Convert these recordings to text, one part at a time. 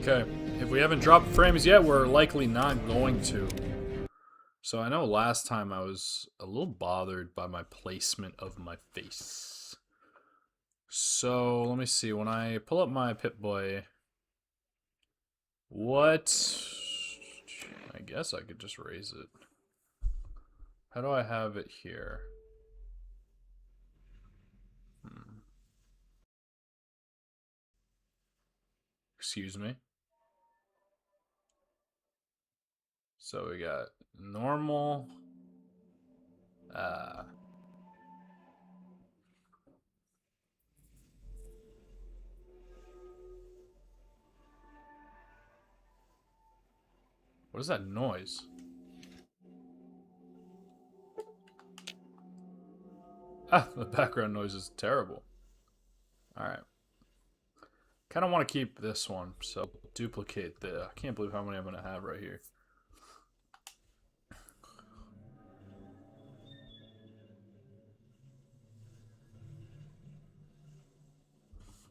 Okay, if we haven't dropped frames yet, we're likely not going to. So I know last time I was a little bothered by my placement of my face. So let me see, when I pull up my Pip-Boy, what? I guess I could just raise it. How do I have it here? Excuse me. So we got normal. What is that noise? Ah, the background noise is terrible. Alright. Kind of want to keep this one, so duplicate the... I can't believe how many I'm going to have right here.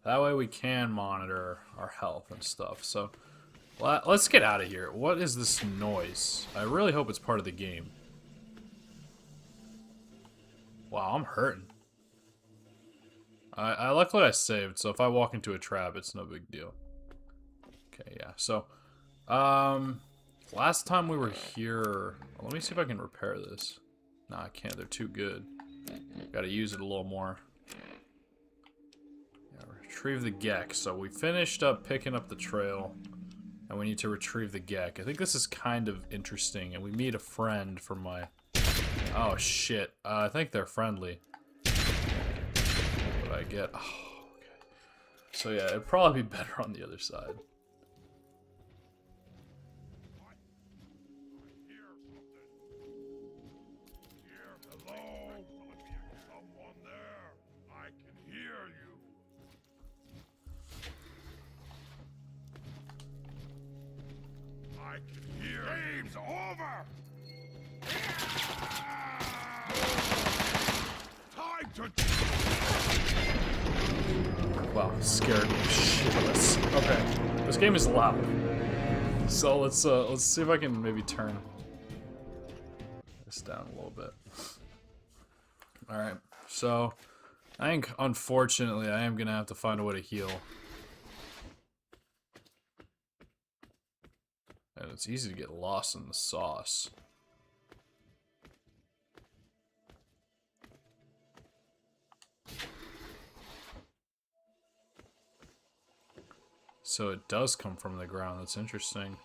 That way we can monitor our health and stuff. So, let's get out of here. What is this noise? I really hope it's part of the game. Wow, I'm hurting. I luckily I saved, so if I walk into a trap, it's no big deal. Okay, yeah. So, last time we were here... Let me see if I can repair this. Nah, I can't. They're too good. Gotta use it a little more. Yeah, retrieve the Gek. So we finished up picking up the trail, and we need to retrieve the Gek. I think this is kind of interesting, and we meet a friend from my... Oh, shit. I think they're friendly. What I get? Oh, okay. So yeah, it'd probably be better on the other side. I can hear. Game's over. Time to. Wow, scared me shitless. Okay, this game is loud. So let's see if I can maybe turn this down a little bit. All right, so I think unfortunately I am gonna have to find a way to heal. And it's easy to get lost in the sauce. So it does come from the ground. That's interesting.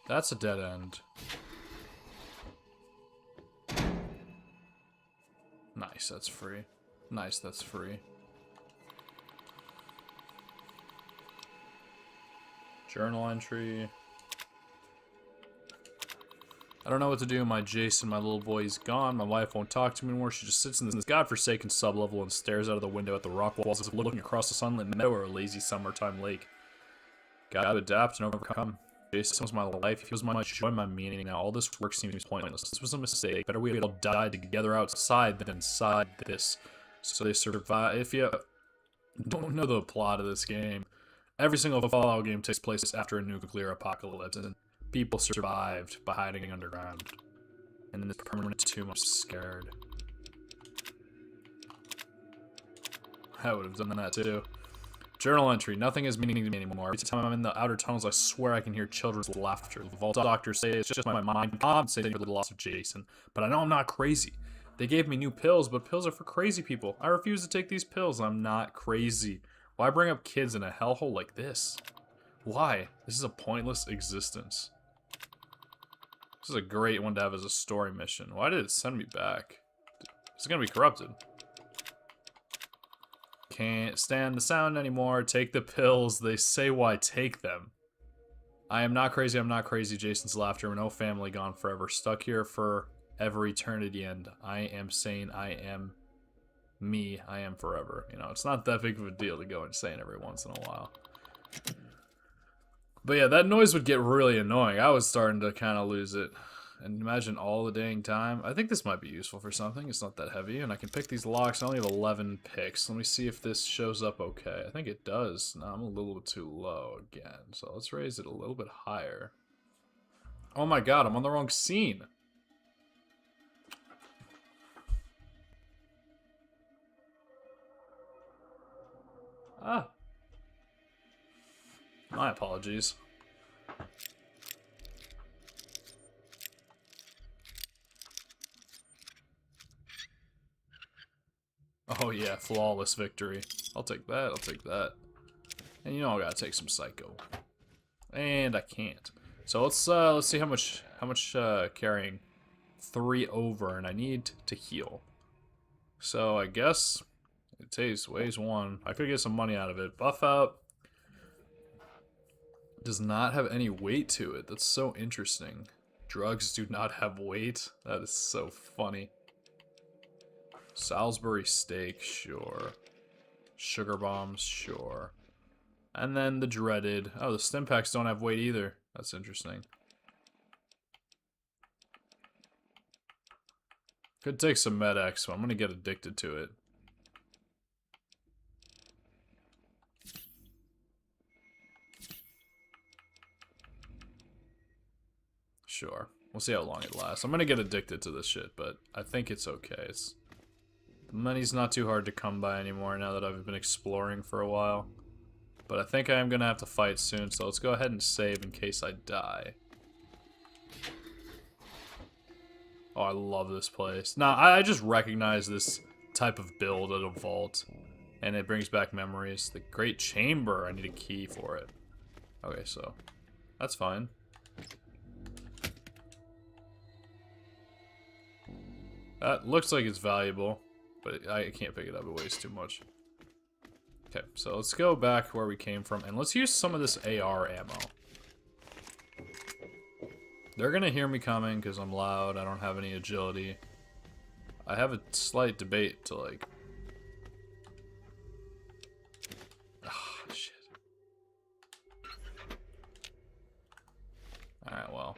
That's a dead end. Nice, that's free. Nice, that's free. Journal entry. I don't know what to do. My Jason, my little boy, is gone. My wife won't talk to me anymore. She just sits in this godforsaken sublevel and stares out of the window at the rock walls as if looking across a sunlit meadow or a lazy summertime lake. Gotta adapt and overcome. Jason was my life. He was my joy, my meaning. Now all this work seems pointless. This was a mistake. Better we all died together outside than inside this. So they survive. If you don't know the plot of this game, every single Fallout game takes place after a nuclear apocalypse, and people survived by hiding underground. And in this permanent tomb, I'm scared. I would have done that too. Journal entry. Nothing is meaning to me anymore. Every time I'm in the outer tunnels, I swear I can hear children's laughter. The vault doctors say it's just my mind compensating for the loss of Jason. But I know I'm not crazy. They gave me new pills, but pills are for crazy people. I refuse to take these pills. I'm not crazy. Why bring up kids in a hellhole like this? Why? This is a pointless existence. This is a great one to have as a story mission. Why did it send me back? It's gonna be corrupted. Can't stand the sound anymore. Take the pills. They say why take them. I am not crazy. I'm not crazy. Jason's laughter. No family gone forever. Stuck here for ever eternity. And I am sane. I am me. I am forever. You know, it's not that big of a deal to go insane every once in a while. But yeah, that noise would get really annoying. I was starting to kind of lose it. And imagine all the dang time. I think this might be useful for something. It's not that heavy, and I can pick these locks. I only have 11 picks. Let me see if this shows up okay. I think it does. No, I'm a little bit too low again. So let's raise it a little bit higher. Oh my god, I'm on the wrong scene. Ah. My apologies. Oh yeah, flawless victory. I'll take that, I'll take that. And you know I gotta take some psycho. And I can't. So let's see how much carrying. 3 over, and I need to heal. So I guess it weighs 1. I could get some money out of it. Buff out does not have any weight to it. That's so interesting. Drugs do not have weight. That is so funny. Salisbury steak, sure. Sugar bombs, sure. And then the dreaded. Oh, the stim packs don't have weight either. That's interesting. Could take some Med-X, but I'm gonna get addicted to it. Sure. We'll see how long it lasts. I'm gonna get addicted to this shit, but I think it's okay. The money's not too hard to come by anymore now that I've been exploring for a while. But I think I am gonna have to fight soon, so let's go ahead and save in case I die. Oh, I love this place. Nah, I just recognize this type of build at a vault. And it brings back memories. The Great Chamber, I need a key for it. Okay, so that's fine. That looks like it's valuable, but I can't pick it up. It weighs too much. Okay, so let's go back where we came from, and let's use some of this AR ammo. They're gonna hear me coming because I'm loud. I don't have any agility. I have a slight debate to like... Ah, shit. Alright, well.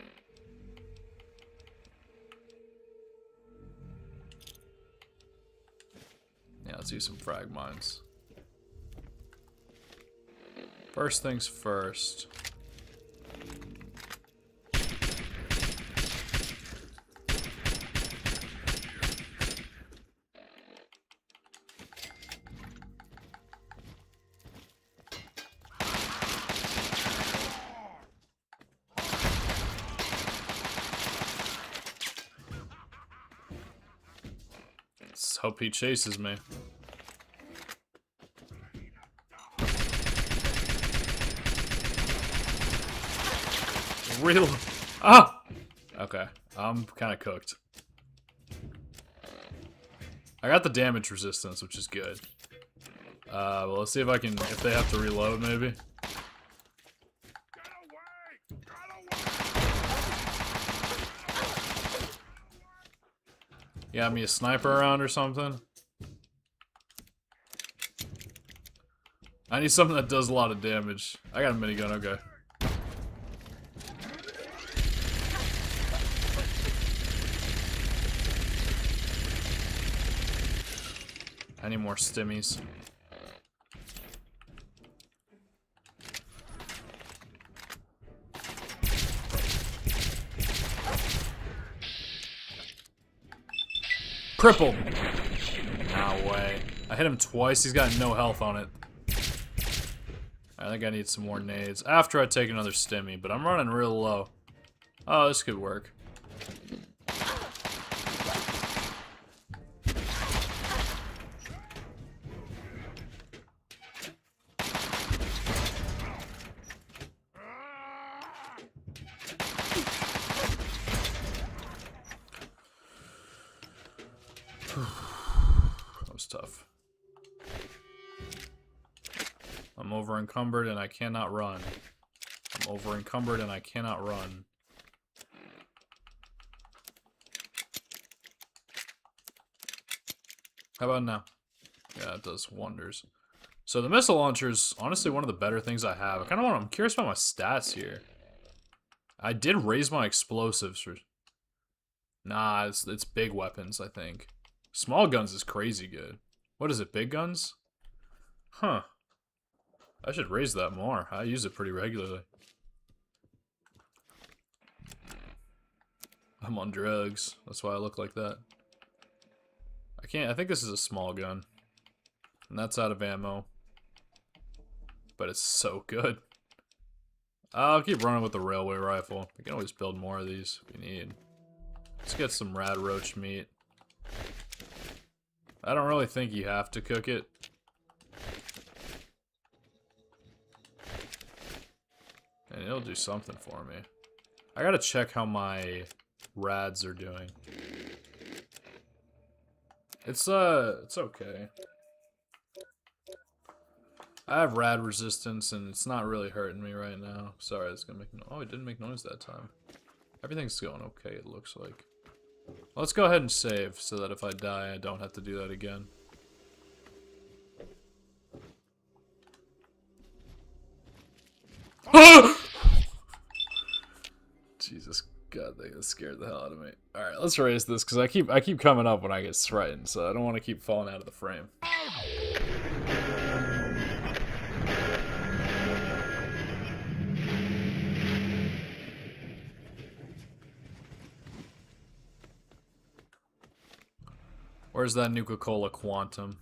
Yeah, let's use some frag mines. First things first. Let's hope he chases me. Real. Ah! Okay. I'm kind of cooked. I got the damage resistance, which is good. Well, let's see if I can, if they have to reload, maybe. You got me a sniper around or something? I need something that does a lot of damage. I got a minigun, okay. I need more stimmies. Cripple! No way. I hit him twice, he's got no health on it. I think I need some more nades. After I take another stimmy, but I'm running real low. Oh, this could work. That was tough. I'm over encumbered and I cannot run. I'm over encumbered and I cannot run. How about now? Yeah, it does wonders. So the missile launcher is honestly one of the better things I have. I'm curious about my stats here. I did raise my explosives for Nah, it's big weapons, I think. Small guns is crazy good. What is it, big guns? Huh. I should raise that more. I use it pretty regularly. I'm on drugs. That's why I look like that. I think this is a small gun. And that's out of ammo. But it's so good. I'll keep running with the railway rifle. We can always build more of these if we need. Let's get some rad roach meat. I don't really think you have to cook it. And it'll do something for me. I gotta check how my rads are doing. It's okay. I have rad resistance and it's not really hurting me right now. Sorry, it's gonna make no— oh, it didn't make noise that time. Everything's going okay, it looks like. Let's go ahead and save so that if I die, I don't have to do that again. Jesus God, that scared the hell out of me. Alright, let's raise this because I keep coming up when I get threatened, so I don't want to keep falling out of the frame. Where's that Nuka-Cola Quantum?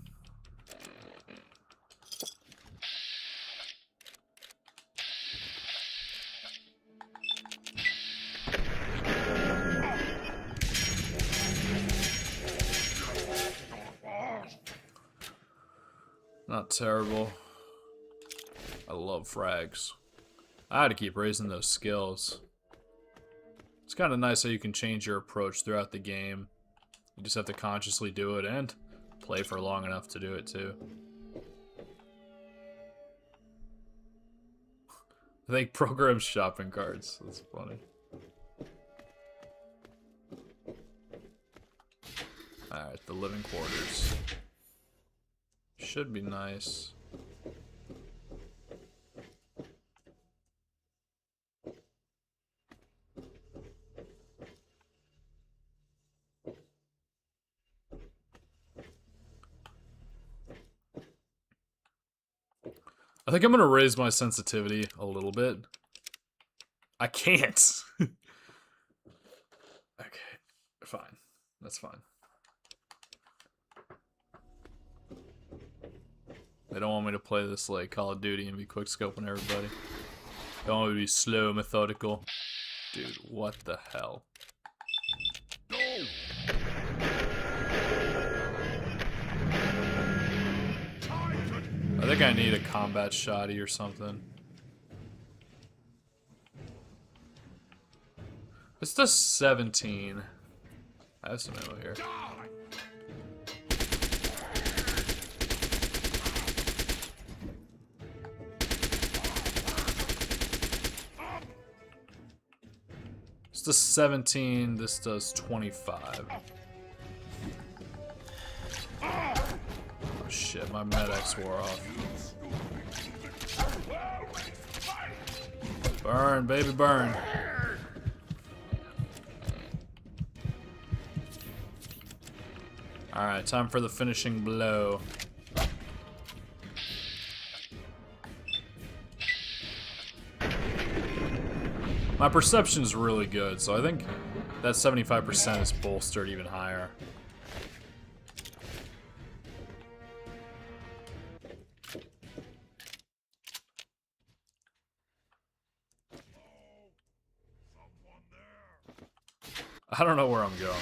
Not terrible. I love frags. I had to keep raising those skills. It's kind of nice how you can change your approach throughout the game. You just have to consciously do it and play for long enough to do it too. I think program shopping carts. That's funny. Alright, the living quarters. Should be nice. I think I'm gonna raise my sensitivity a little bit. I can't. Okay, fine. That's fine. They don't want me to play this like Call of Duty and be quickscoping everybody. They want me to be slow, methodical. Dude, what the hell? I think I need a combat shotty or something. This does 17. I have some ammo here. This does 17, this does 25. Oh shit, my med-X wore off. Burn, baby, burn. Alright, time for the finishing blow. My perception's really good, so I think that 75% is bolstered even higher. I don't know where I'm going.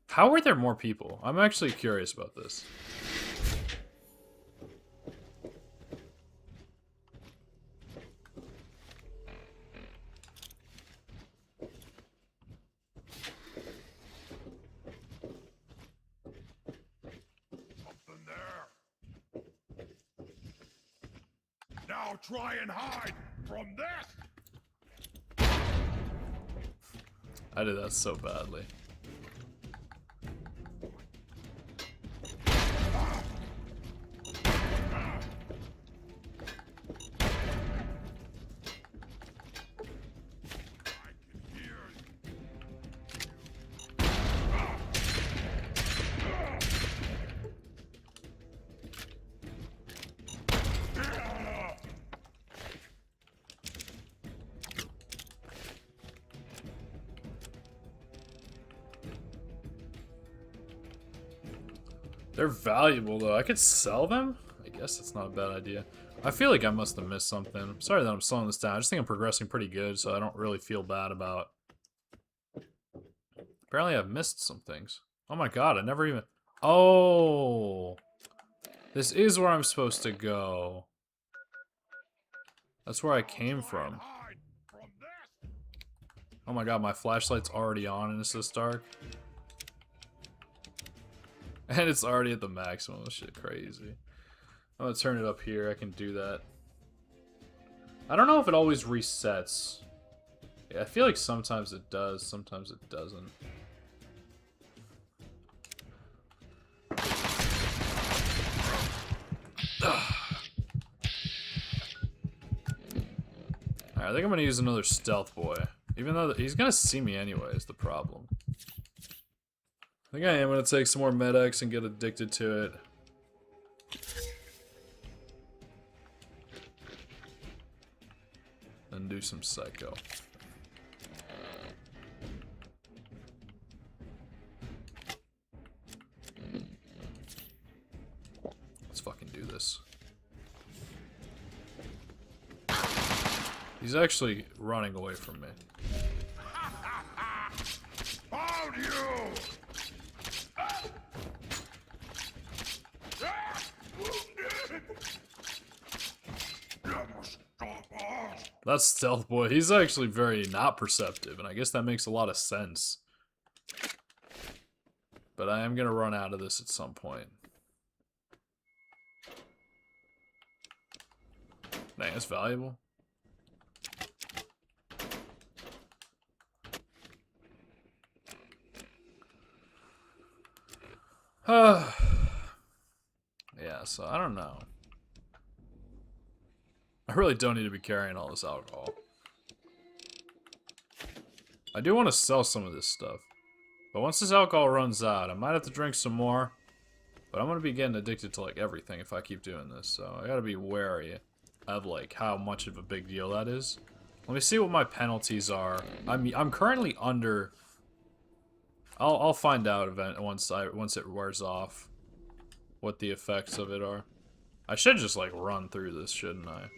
How are there more people? I'm actually curious about this. Something there. Now try and hide from this. I did that so badly. They're valuable though. I could sell them? I guess that's not a bad idea. I feel like I must have missed something. I'm sorry that I'm slowing this down. I just think I'm progressing pretty good, so I don't really feel bad about... Apparently I've missed some things. Oh my god, I never even... Oh! This is where I'm supposed to go. That's where I came from. Oh my god, my flashlight's already on and it's this dark. And it's already at the maximum. This shit crazy. I'm gonna turn it up here. I can do that. I don't know if it always resets. Yeah, I feel like sometimes it does, sometimes it doesn't. Alright, I think I'm gonna use another stealth boy. Even though he's gonna see me anyway, is the problem. I think I am gonna take some more Med-X and get addicted to it. And do some psycho. Let's fucking do this. He's actually running away from me. Found you! That's Stealth Boy. He's actually very not perceptive, and I guess that makes a lot of sense. But I am gonna run out of this at some point. Dang, that's valuable. Yeah, so I don't know. I really don't need to be carrying all this alcohol. I do want to sell some of this stuff. But once this alcohol runs out, I might have to drink some more. But I'm going to be getting addicted to, like, everything if I keep doing this. So I got to be wary of, like, how much of a big deal that is. Let me see what my penalties are. I'm currently under... I'll find out once it wears off what the effects of it are. I should just, like, run through this, shouldn't I?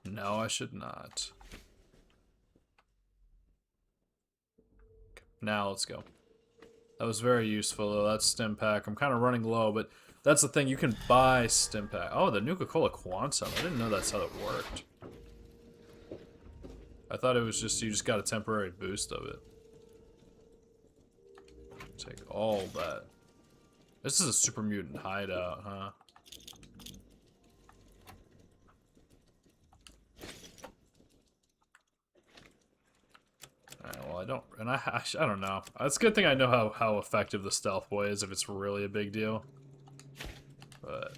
No, I should not. Now, let's go. That was very useful, though. That's stim pack. I'm kind of running low, but that's the thing. You can buy stim pack. Oh, the Nuka-Cola Quantum. I didn't know that's how it worked. I thought it was just, you just got a temporary boost of it. Take all that. This is a super mutant hideout, huh? Alright, well, I don't, and I don't know. It's a good thing I know how effective the Stealth Boy is if it's really a big deal. But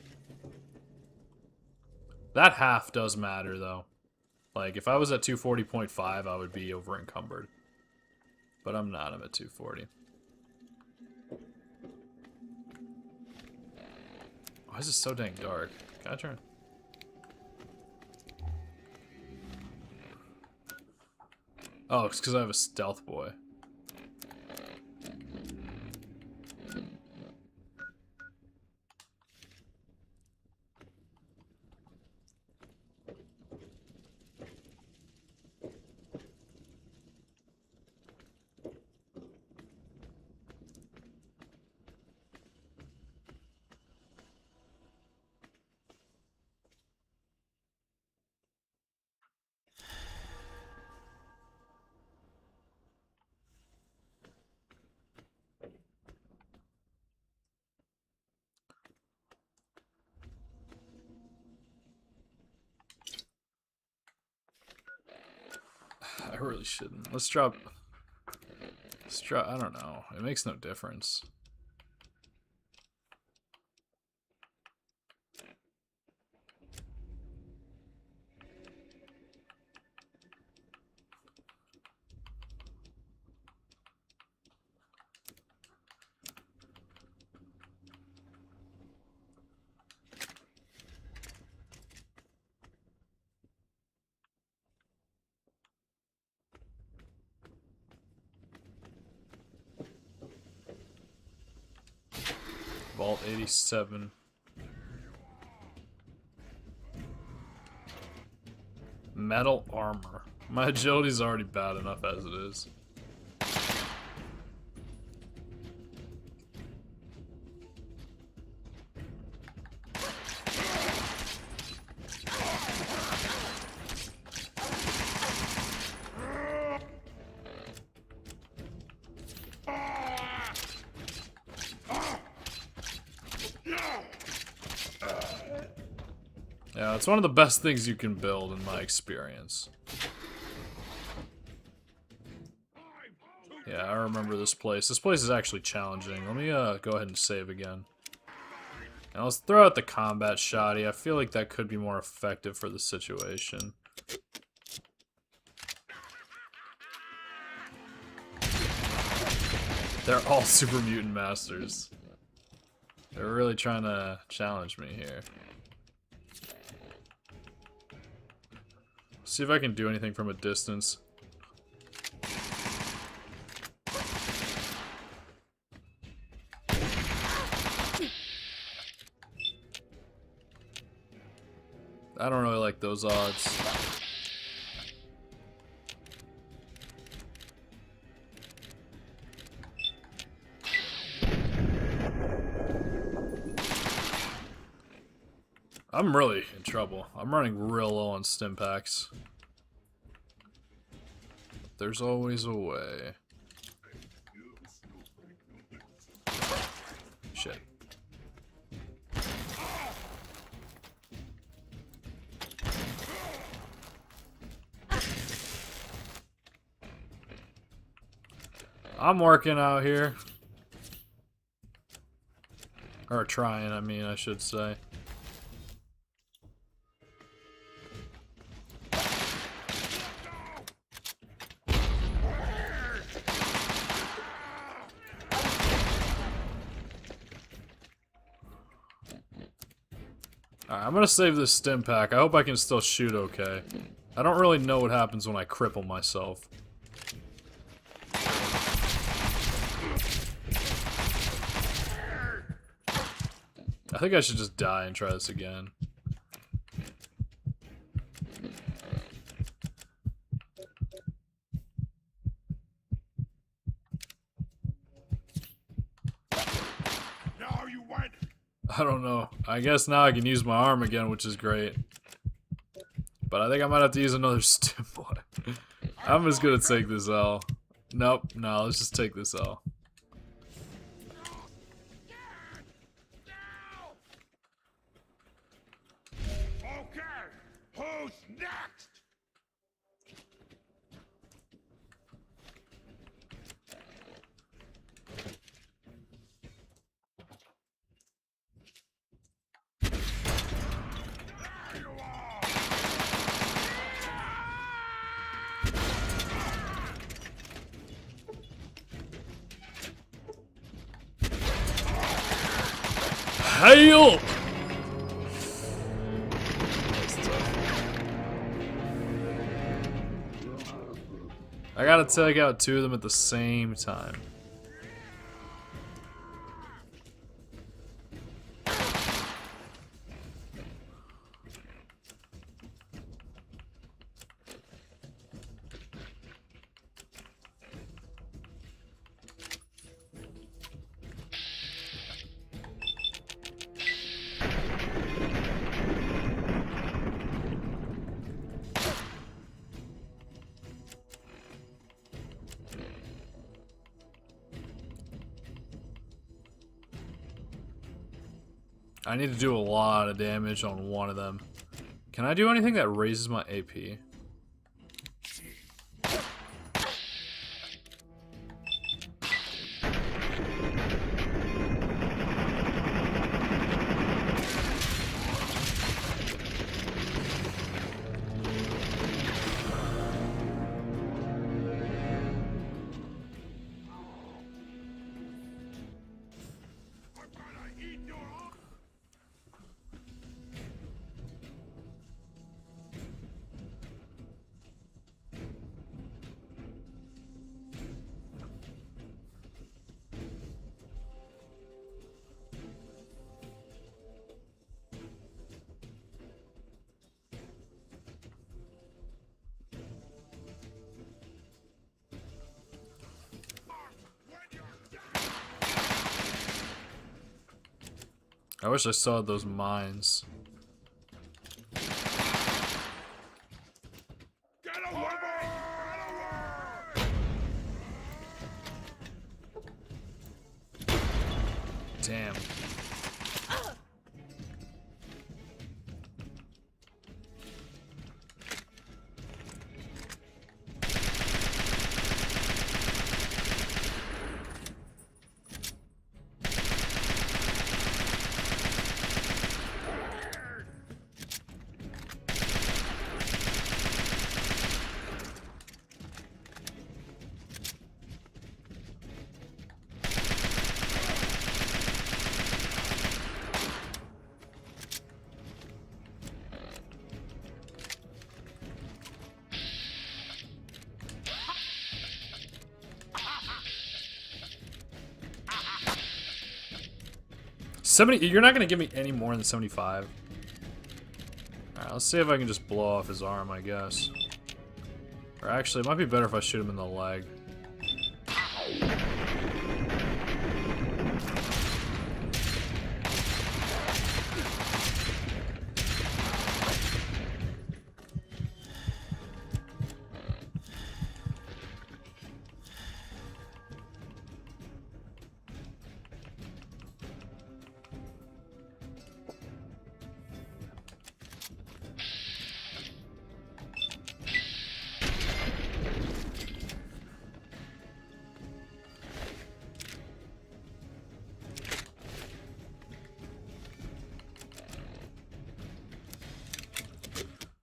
that half does matter, though. Like, if I was at 240.5, I would be over encumbered. But I'm not, I'm at 240. Why is it so dang dark? Can I turn? Oh, it's because I have a Stealth Boy. I really shouldn't. Let's drop, I don't know. It makes no difference. Vault 87. Metal armor. My agility's already bad enough as it is. Yeah, it's one of the best things you can build in my experience. Yeah, I remember this place. This place is actually challenging. Let me go ahead and save again. Now let's throw out the combat shoddy. I feel like that could be more effective for the situation. They're all super mutant masters. They're really trying to challenge me here. See if I can do anything from a distance. I don't really like those odds. I'm really in trouble. I'm running real low on stim packs. There's always a way. Shit. I'm working out here. Or trying, I mean, I should say. Alright, I'm gonna save this stim pack. I hope I can still shoot okay. I don't really know what happens when I cripple myself. I think I should just die and try this again. Now you went. I don't know. I guess now I can use my arm again, which is great. But I think I might have to use another stim pack. I'm just gonna take this L. Nope, no, let's just take this L. Okay, who's next? There you are. Hail! I gotta take out two of them at the same time. I need to do a lot of damage on one of them. Can I do anything that raises my AP? I wish I saw those mines. Get away! Damn. You're not gonna give me any more than 75. Alright, let's see if I can just blow off his arm, I guess. Or actually, it might be better if I shoot him in the leg.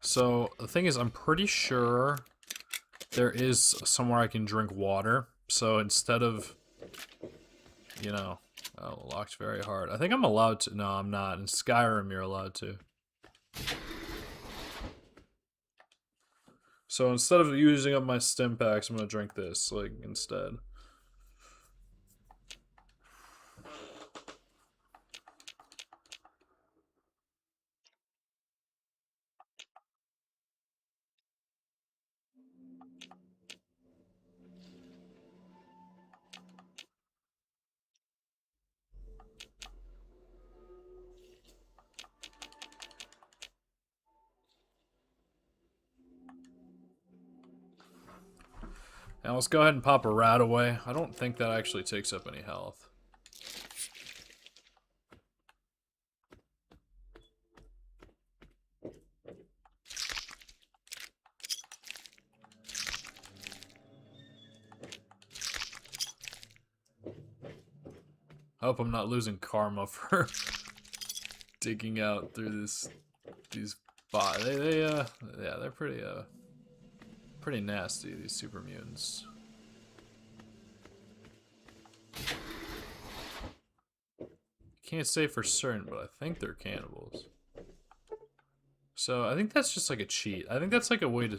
So, the thing is, I'm pretty sure there is somewhere I can drink water. So, instead of, you know, oh, locked very hard. I think I'm allowed to. No, I'm not. In Skyrim, you're allowed to. So, instead of using up my stim packs, I'm gonna drink this, like, instead. Now let's go ahead and pop a rat away. I don't think that actually takes up any health. I hope I'm not losing karma for digging out through these bots. Yeah, they're pretty nasty, these super mutants. Can't say for certain, but I think they're cannibals. So I think that's just like a cheat. I think that's like a way to...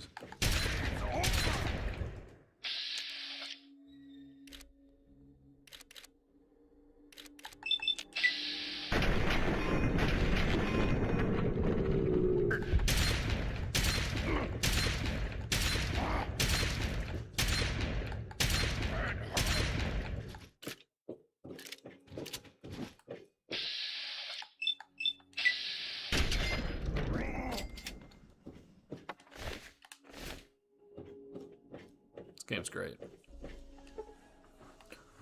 Game's great.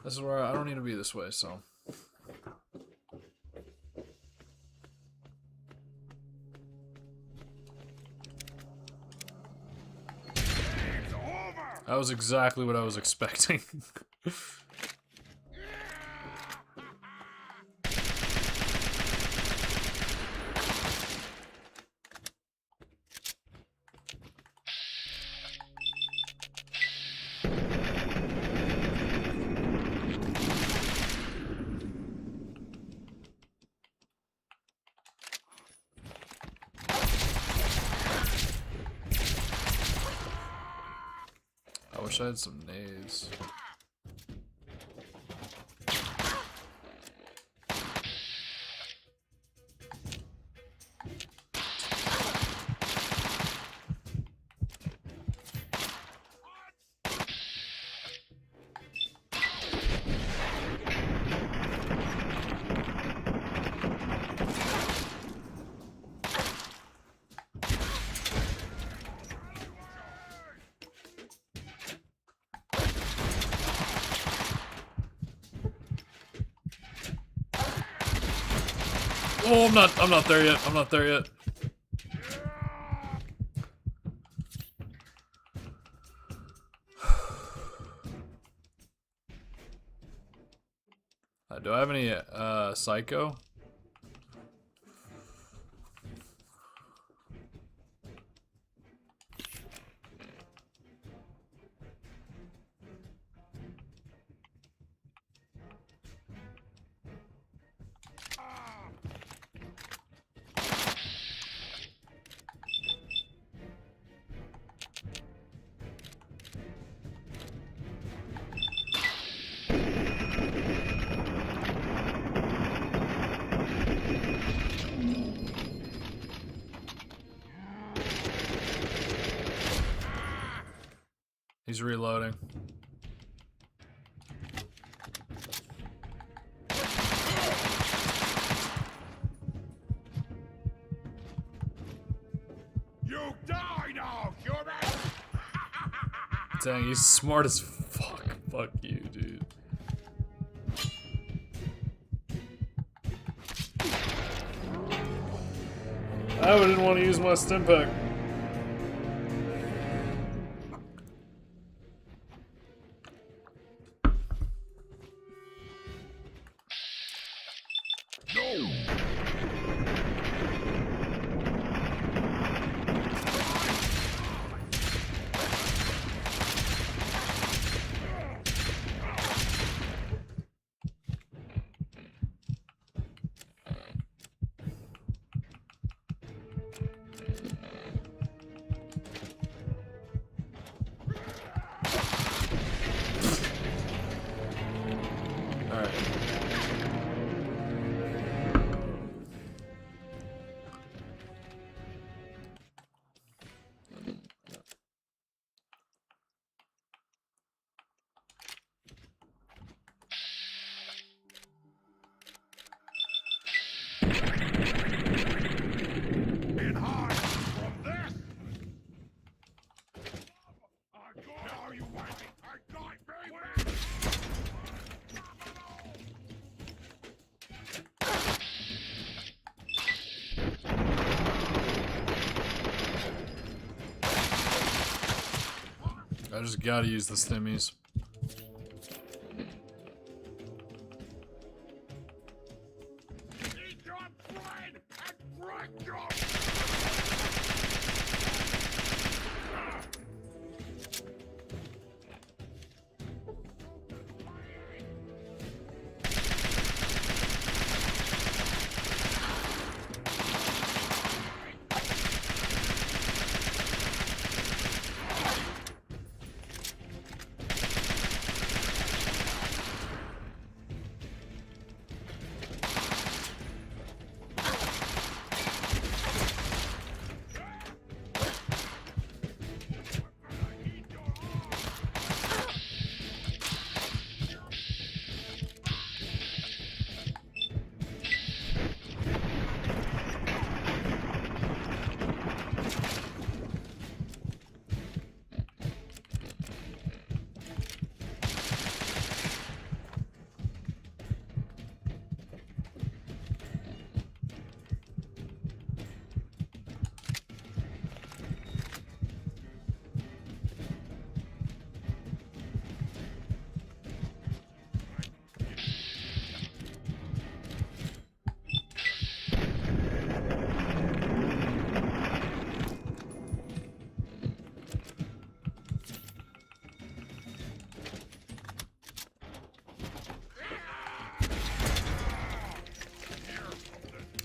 This is where I don't need to be this way, so. That was exactly what I was expecting. I wish I had some nades. Oh, I'm not there yet. I'm not there yet. Do I have any, psycho? He's reloading. You die now, human! Dang, he's smart as fuck. Fuck you, dude. I didn't want to use my stim pack. And hide from this! Now you wait! I got baby! I just gotta use the stimmies. Eat your brain and break your...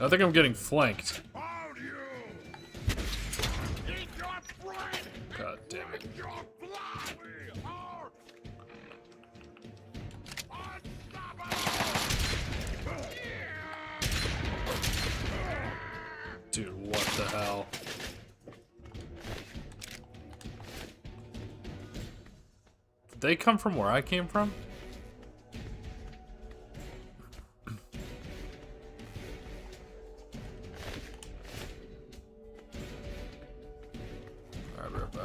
I think I'm getting flanked. Found you! Eat your brain! God damn it. Drink your blood! We are unstoppable! Dude, what the hell? Did they come from where I came from? Alright, right back.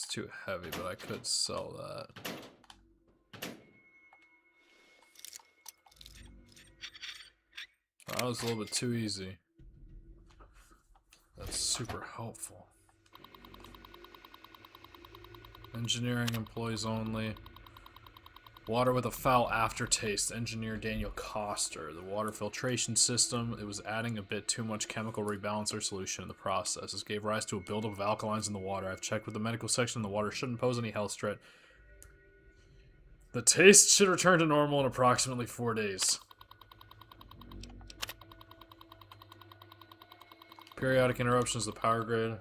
It's too heavy, but I could sell that. That was a little bit too easy. That's super helpful. Engineering employees only. Water with a foul aftertaste. Engineer Daniel Coster. The water filtration system. It was adding a bit too much chemical rebalancer solution in the process. This gave rise to a buildup of alkalines in the water. I've checked with the medical section. The water shouldn't pose any health threat. The taste should return to normal in approximately 4 days. Periodic interruptions of the power grid.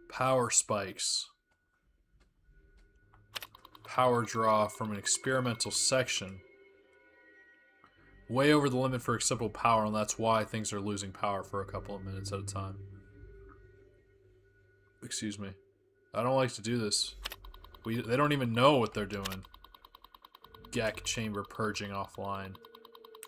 Power spikes. Power draw from an experimental section. Way over the limit for acceptable power, and that's why things are losing power for a couple of minutes at a time. Excuse me. I don't like to do this. They don't even know what they're doing. GEC chamber purging offline.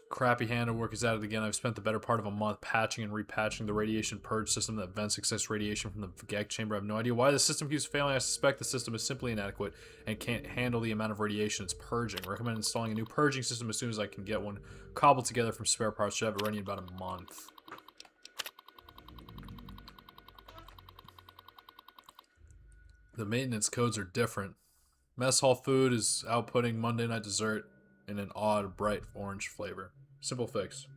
Crappy handiwork is at it again. I've spent the better part of a month patching and repatching the radiation purge system that vents excess radiation from the GEC chamber. I have no idea why the system keeps failing. I suspect the system is simply inadequate and can't handle the amount of radiation it's purging. Recommend installing a new purging system as soon as I can get one cobbled together from spare parts. Should have it ready in about a month. The maintenance codes are different. Mess hall food is outputting Monday night dessert in an odd, bright orange flavor. Simple fix.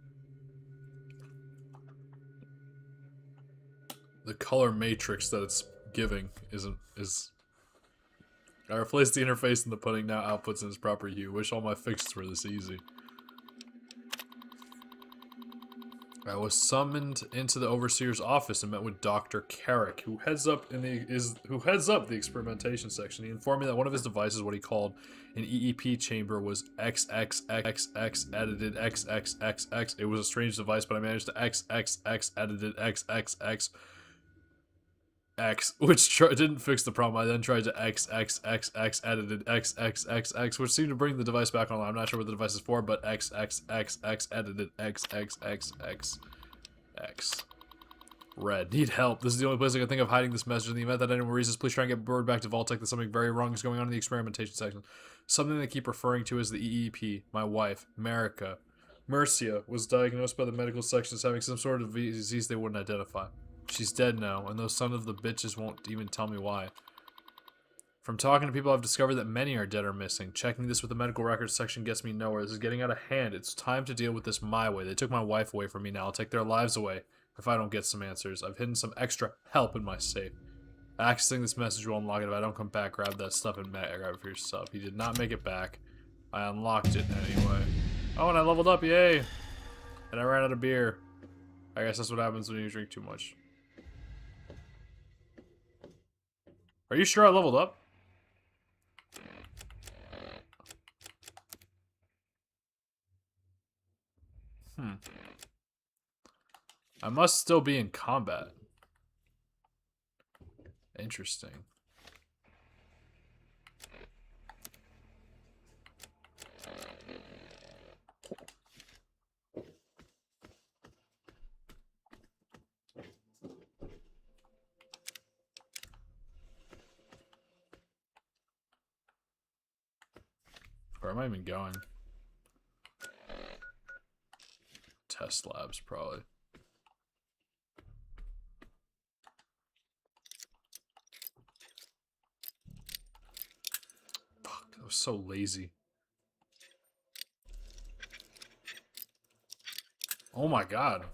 The color matrix that it's giving is. I replaced the interface and the pudding now outputs in its proper hue. Wish all my fixes were this easy. I was summoned into the overseer's office and met with Dr. Carrick, who heads up the experimentation section. He informed me that one of his devices, what he called an EEP chamber, was XXXX edited XXXX. It was a strange device, but I managed to XXX edited XXX X, which didn't fix the problem. I then tried to XXXX edited XXXX, which seemed to bring the device back online. I'm not sure what the device is for, but XXXX edited XXXX. Red. Need help. This is the only place I can think of hiding this message. In the event that anyone reads this, please try and get word back to Vaultec that something very wrong is going on in the experimentation section. Something they keep referring to as the EEP. My wife, Mercia, was diagnosed by the medical section as having some sort of disease they wouldn't identify. She's dead now, and those son of the bitches won't even tell me why. From talking to people, I've discovered that many are dead or missing. Checking this with the medical records section gets me nowhere. This is getting out of hand. It's time to deal with this my way. They took my wife away from me now. I'll take their lives away if I don't get some answers. I've hidden some extra help in my safe. Accessing this message will unlock it. If I don't come back, grab that stuff and grab it for yourself. He did not make it back. I unlocked it anyway. Oh, and I leveled up, yay! And I ran out of beer. I guess that's what happens when you drink too much. Are you sure I leveled up? I must still be in combat. Interesting. Where am I even going? Test labs, probably. Fuck, that was so lazy. Oh my god.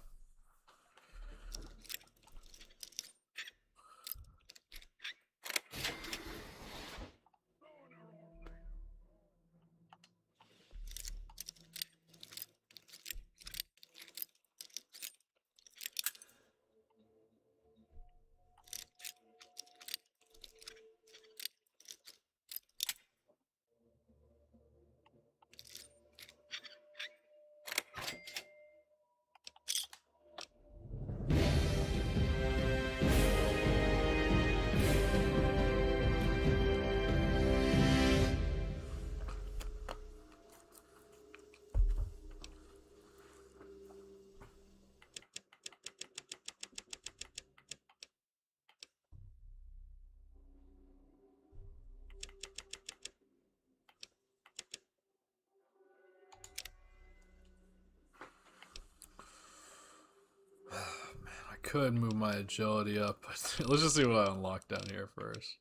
could move my agility up, but let's just see what I unlock down here first.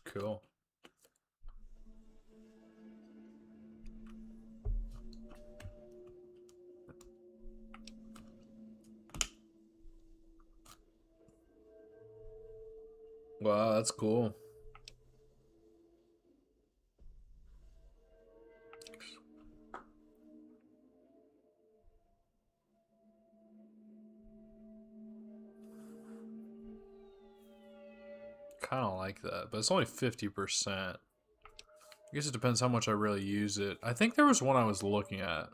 Cool. Wow, that's cool. Kind of like that, but it's only 50%. I guess it depends how much I really use it. I think there was one I was looking at.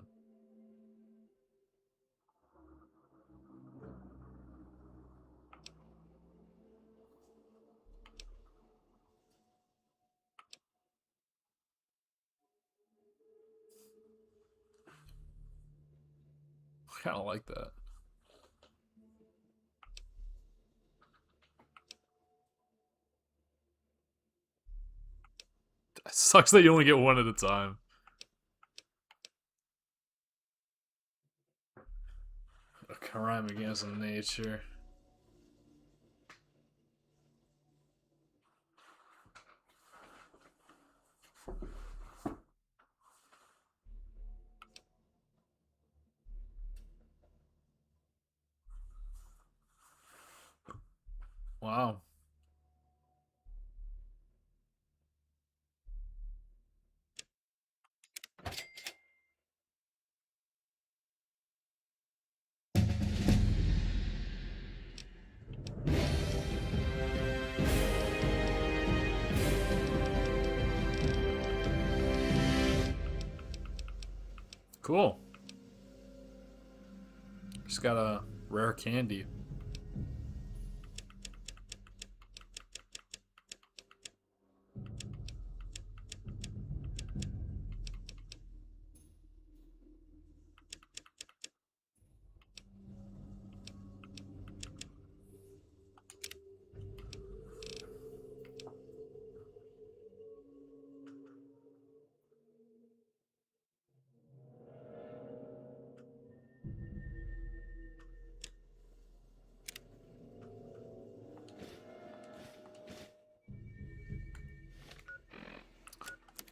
Kind of like that. It sucks that you only get one at a time. A crime against nature. Wow. Cool. Just got a rare candy.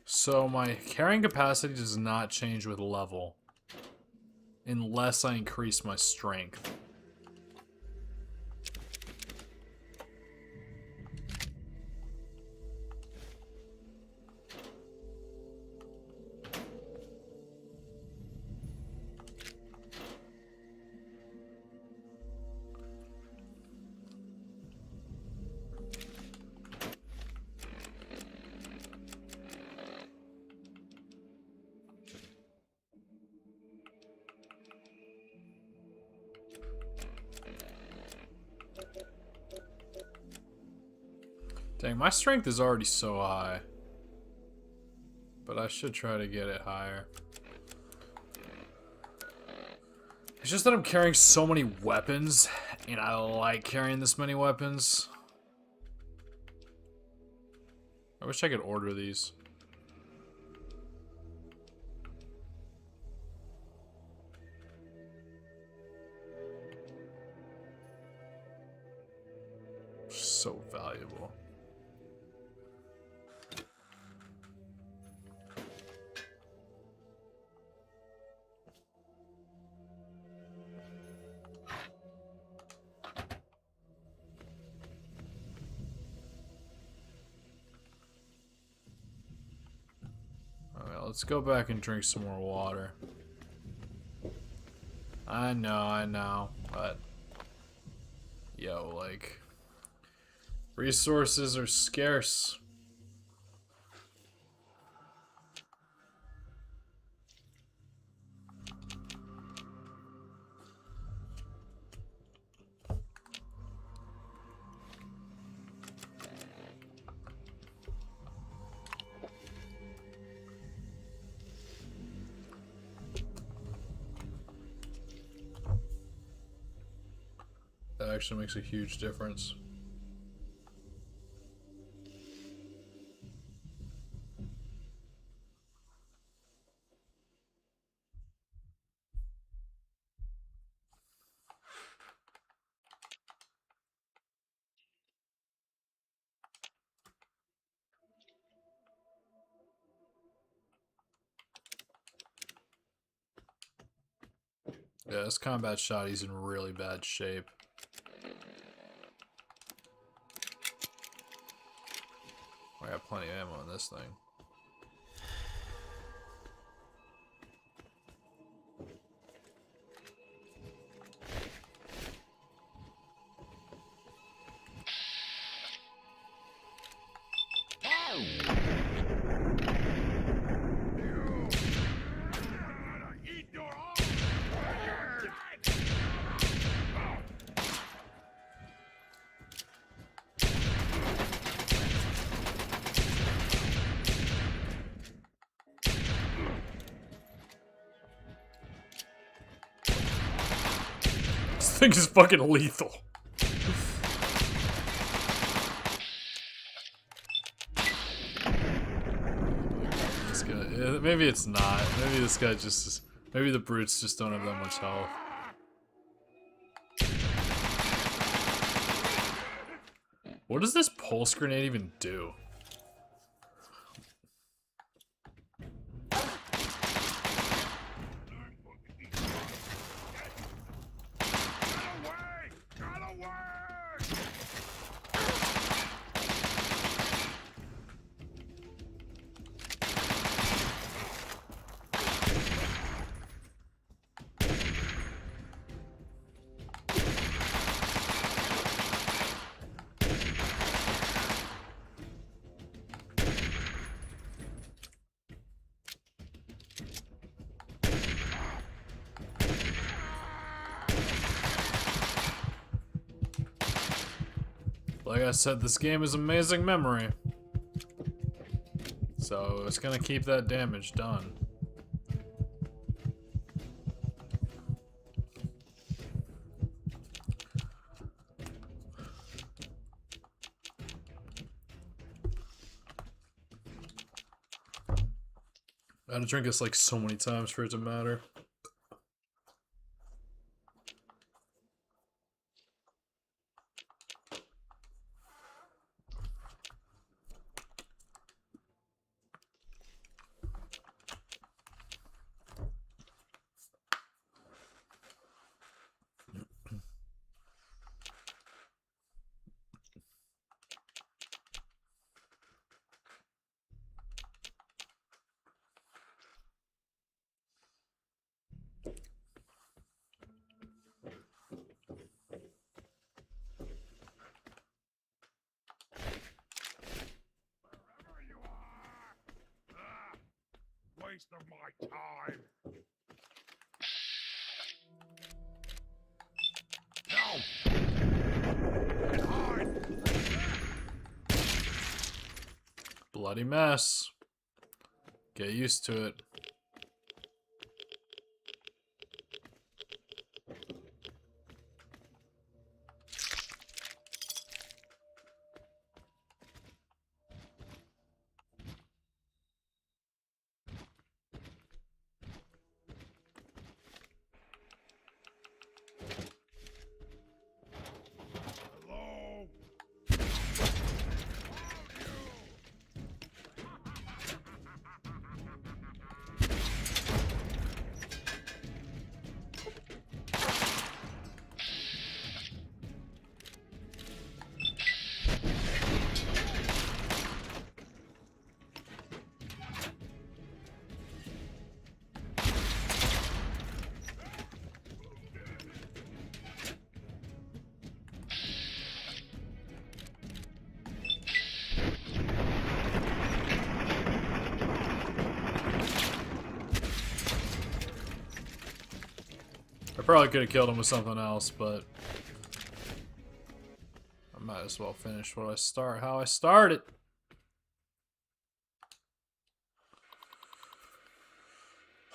So my carrying capacity does not change with level. Unless I increase my strength. Dang, my strength is already so high. But I should try to get it higher. It's just that I'm carrying so many weapons, and I like carrying this many weapons. I wish I could order these. So valuable. Alright, let's go back and drink some more water. I know, but... Yo, like... resources are scarce. That actually makes a huge difference. Yeah, this combat shotty's in really bad shape. I got plenty of ammo in this thing. This thing is fucking lethal. This guy, maybe it's not. Maybe this guy just. Maybe the brutes just don't have that much health. What does this pulse grenade even do? Like I said, this game is amazing memory. So it's gonna keep that damage done. I had to drink this like so many times for it to matter. Waste of my time. No! And hide! Bloody mess. Get used to it. Hello? I probably could have killed him with something else, but I might as well finish how I started.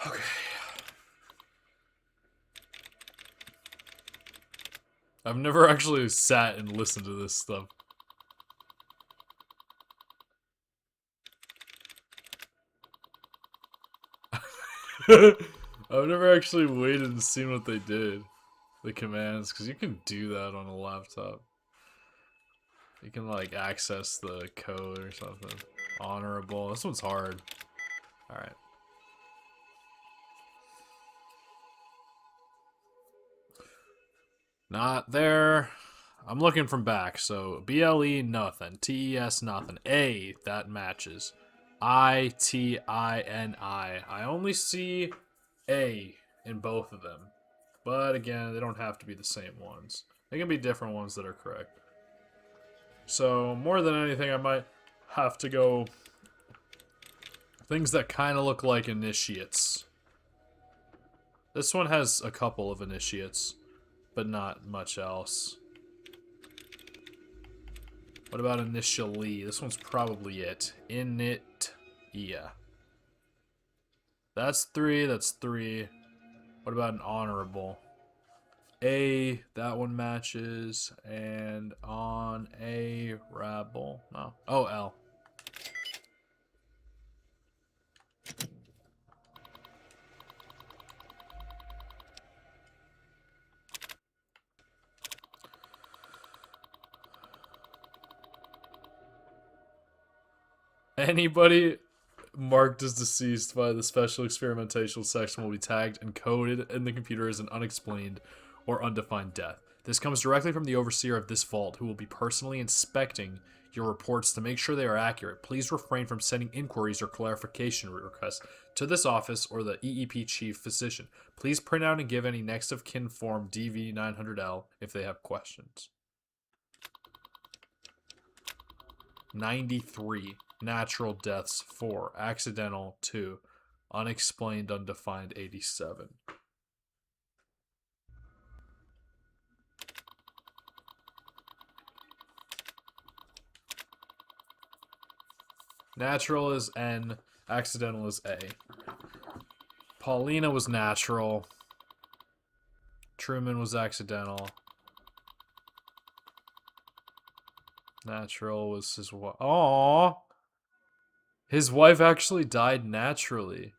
Okay. I've never actually sat and listened to this stuff. I've never actually waited and seen what they did. The commands, because you can do that on a laptop. You can like access the code or something. Honorable. This one's hard. Alright. Not there. I'm looking from back. So BLE, nothing. TES, nothing. A, that matches. ITINI. I only see A in both of them. But again, they don't have to be the same ones. They can be different ones that are correct. So, more than anything, I might have to go things that kind of look like initiates. This one has a couple of initiates, but not much else. What about initially? This one's probably it. Init. Yeah. That's 3, that's 3. What about an honorable? A, that one matches, and on a rabble. No. Oh, L. Anybody marked as deceased by the special experimental section will be tagged and coded in the computer as an unexplained or undefined death. This comes directly from the overseer of this vault, who will be personally inspecting your reports to make sure they are accurate. Please refrain from sending inquiries or clarification requests to this office or the EEP chief physician. Please print out and give any next of kin form DV900L if they have questions. 93. Natural deaths 4. Accidental 2. Unexplained undefined 87. Natural is N. Accidental is A. Paulina was natural. Truman was accidental. Natural was his wife. Aww. His wife actually died naturally.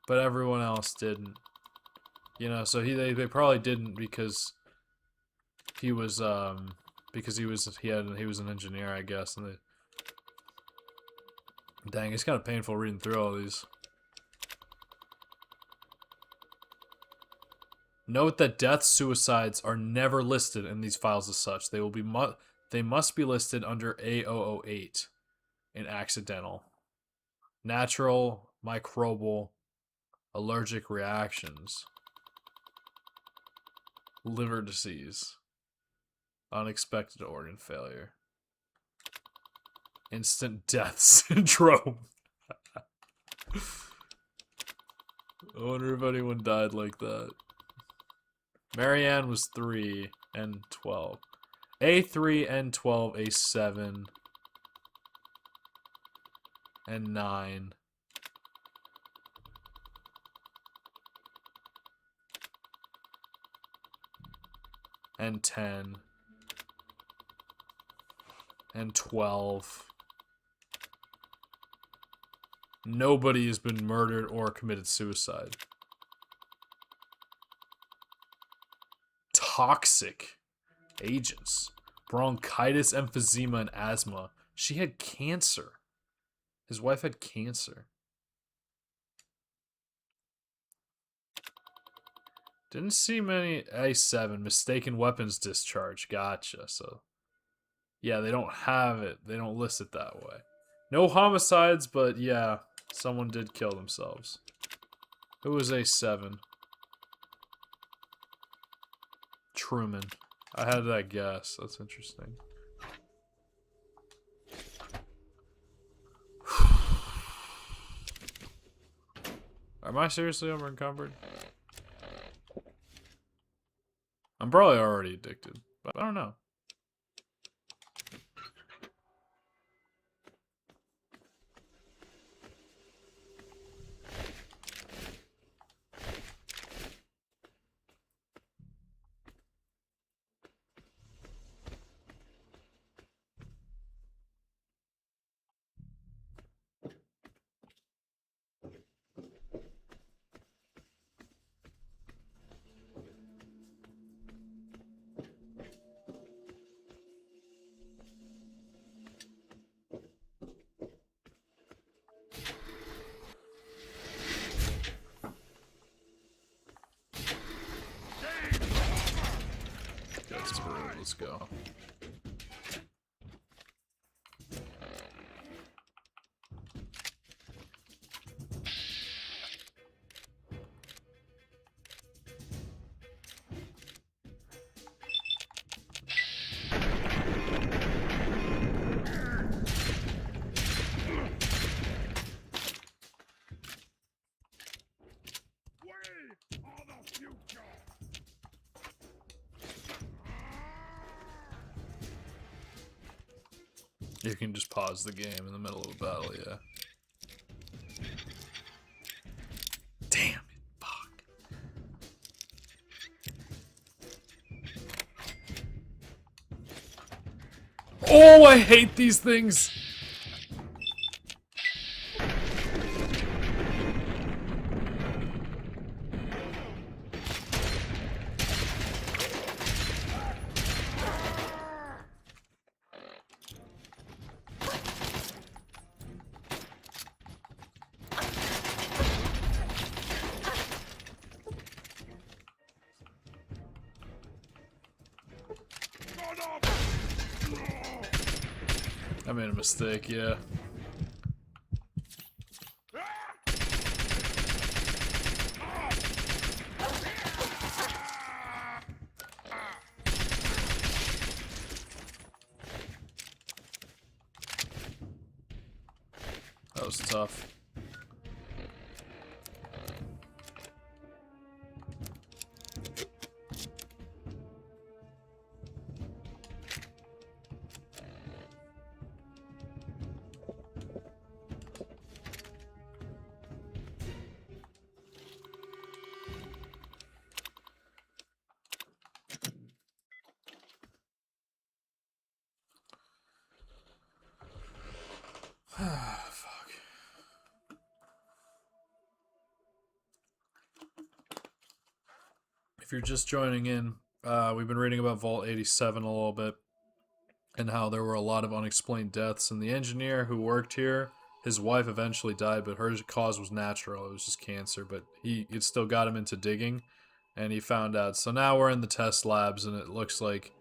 But everyone else didn't. You know, so they probably didn't because he was an engineer, I guess, and dang, it's kind of painful reading through all these. Note that deaths, suicides are never listed in these files as such. They must be listed under A008 in accidental. Natural, microbial, allergic reactions, liver disease, unexpected organ failure, instant death syndrome. I wonder if anyone died like that. Marianne was 3 and 12. A3 and 12, A7 and 9. And 10. And 12. Nobody has been murdered or committed suicide. Toxic agents. Bronchitis, emphysema, and asthma. She had cancer. His wife had cancer. Didn't see many. A7, mistaken weapons discharge. Gotcha. So, yeah, they don't have it. They don't list it that way. No homicides, but yeah, someone did kill themselves. Who was A7? Truman. I had that guess. That's interesting. Am I seriously over-encumbered? I'm probably already addicted, but I don't know. let's go. You can just pause the game in the middle of a battle, yeah. Damn it, fuck. Oh, I hate these things! I made a mistake, yeah. That was tough. Fuck. If you're just joining in, we've been reading about Vault 87 a little bit and how there were a lot of unexplained deaths. And the engineer who worked here, his wife eventually died, but her cause was natural. It was just cancer, but it still got him into digging, and he found out. So now we're in the test labs, and it looks like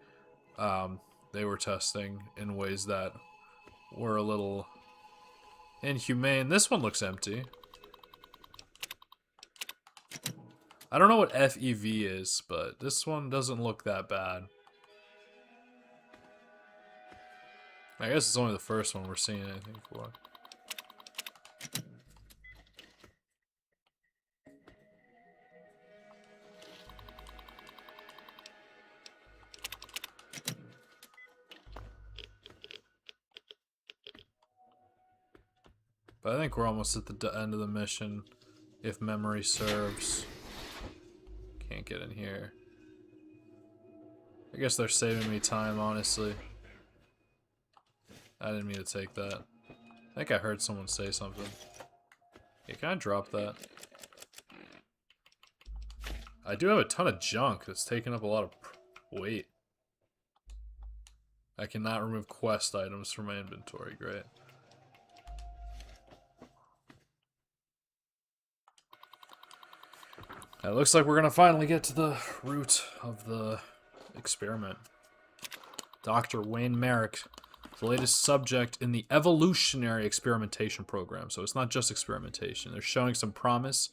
they were testing in ways that were a little inhumane. This one looks empty. I don't know what FEV is, but this one doesn't look that bad. I guess it's only the first one we're seeing anything for. But I think we're almost at the end of the mission, if memory serves. Can't get in here. I guess they're saving me time, honestly. I didn't mean to take that. I think I heard someone say something. Yeah, can I drop that? I do have a ton of junk that's taking up a lot of weight. I cannot remove quest items from my inventory, great. It looks like we're gonna finally get to the root of the experiment. Dr. Wayne Merrick, the latest subject in the evolutionary experimentation program. So it's not just experimentation. They're showing some promise.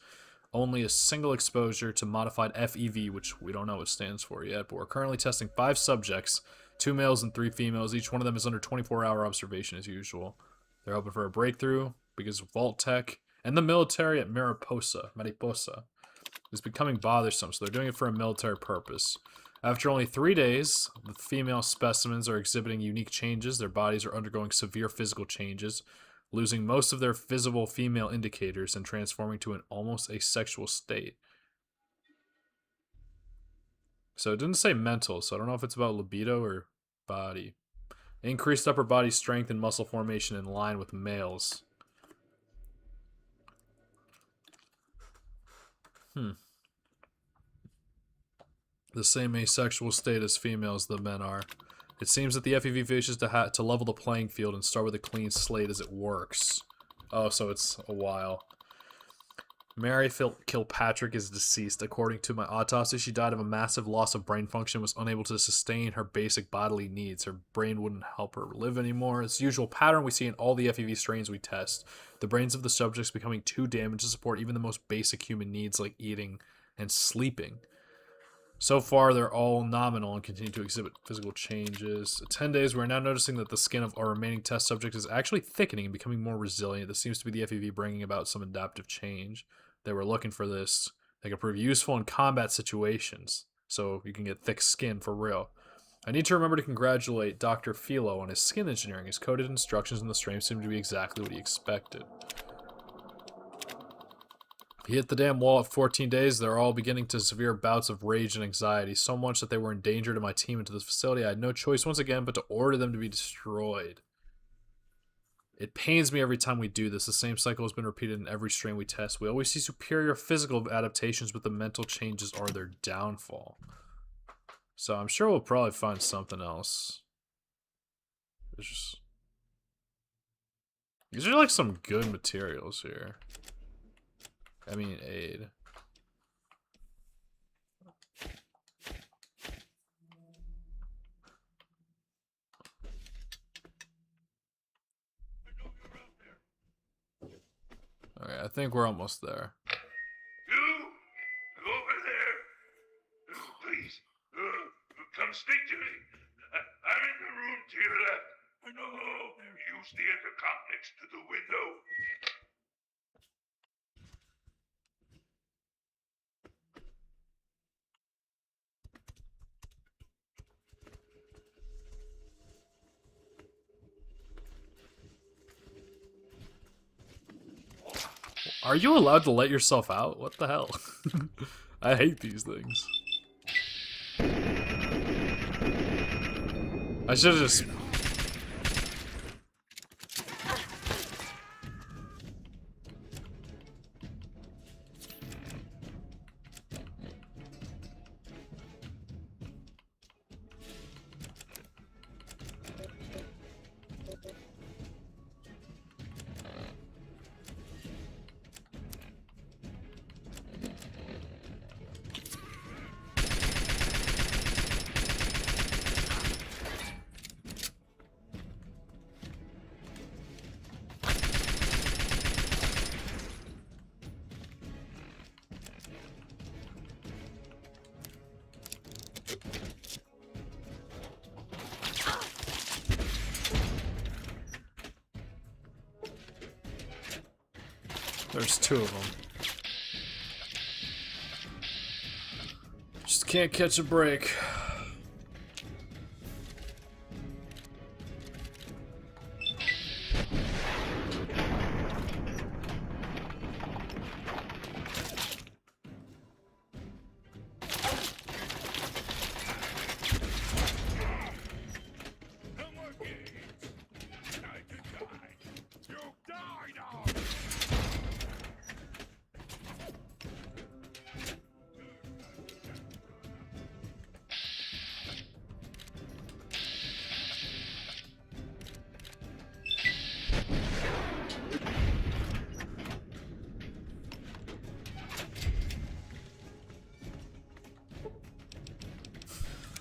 Only a single exposure to modified FEV, which we don't know what it stands for yet, but we're currently testing 5 subjects, 2 males and 3 females. Each one of them is under 24-hour observation as usual. They're hoping for a breakthrough because Vault Tech and the military at Mariposa is becoming bothersome, so they're doing it for a military purpose. After only 3 days, the female specimens are exhibiting unique changes. Their bodies are undergoing severe physical changes, losing most of their visible female indicators and transforming to an almost asexual state. So it didn't say mental, so I don't know if it's about libido or body. Increased upper body strength and muscle formation in line with males. The same asexual state as females the men are. It seems that the FEV wishes to level the playing field and start with a clean slate as it works. Oh, so it's a while. Mary Kilpatrick is deceased. According to my autopsy, she died of a massive loss of brain function, was unable to sustain her basic bodily needs. Her brain wouldn't help her live anymore. It's the usual pattern we see in all the FEV strains we test. The brains of the subjects becoming too damaged to support even the most basic human needs like eating and sleeping. So far, they're all nominal and continue to exhibit physical changes. At 10 days, we're now noticing that the skin of our remaining test subject is actually thickening and becoming more resilient. This seems to be the FEV bringing about some adaptive change. They were looking for this. They could prove useful in combat situations, so you can get thick skin for real. I need to remember to congratulate Dr. Philo on his skin engineering. His coded instructions in the stream seem to be exactly what he expected. He hit the damn wall at 14 days. They're all beginning to severe bouts of rage and anxiety, so much that they were in danger to my team and to this facility. I had no choice once again but to order them to be destroyed. It pains me every time we do this. The same cycle has been repeated in every strain we test. We always see superior physical adaptations, but the mental changes are their downfall. So I'm sure we'll probably find something else. These are like some good materials here. I mean, aid. Okay, I think we're almost there. You over there, please come speak to me. I'm in the room to your left. Use the intercom next to the window. Are you allowed to let yourself out? What the hell? I hate these things. I should have just... There's two of them. Just can't catch a break.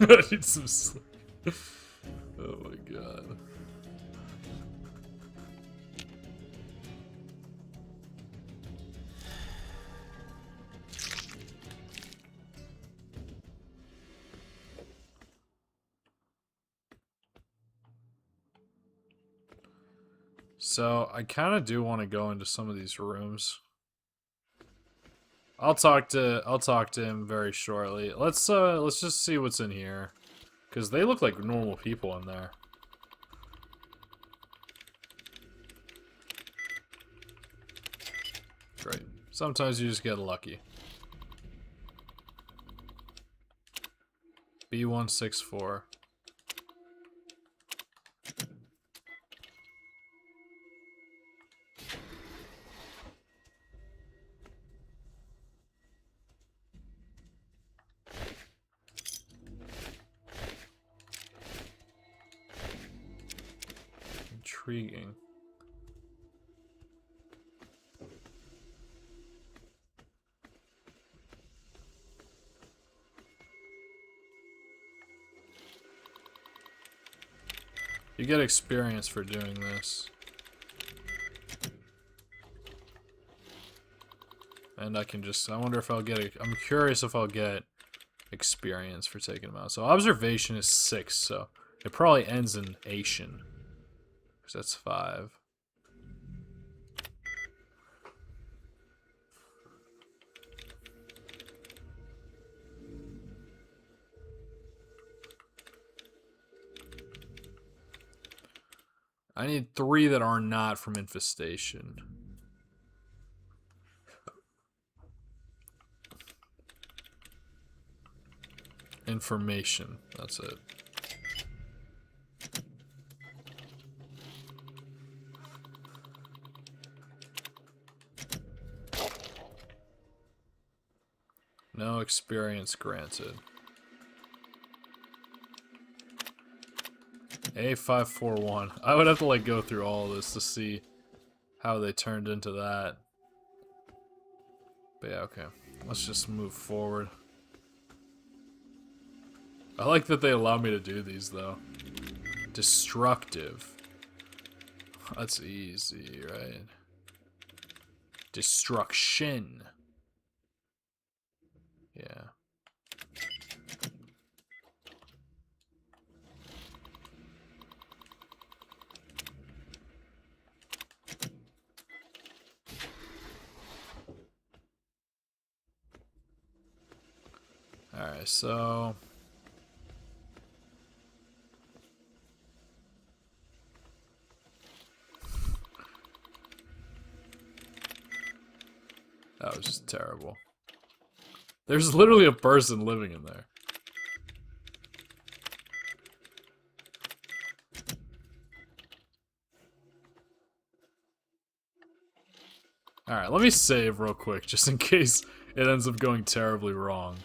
I need some sleep. Oh my god. So I kind of do want to go into some of these rooms. I'll talk to him very shortly. Let's just see what's in here, because they look like normal people in there. Great. Sometimes you just get lucky. B164. Intriguing. You get experience for doing this. And I can just, I wonder if I'll get it. I'm curious if I'll get experience for taking them out. So observation is 6, so it probably ends in ation. Because that's 5. I need 3 that are not from infestation. Information. That's it. No experience granted. A541. I would have to like go through all of this to see how they turned into that. But yeah, okay. Let's just move forward. I like that they allow me to do these though. Destructive. That's easy, right? Destruction. Yeah. Alright, so... that was just terrible. There's literally a person living in there. Alright, let me save real quick, just in case it ends up going terribly wrong.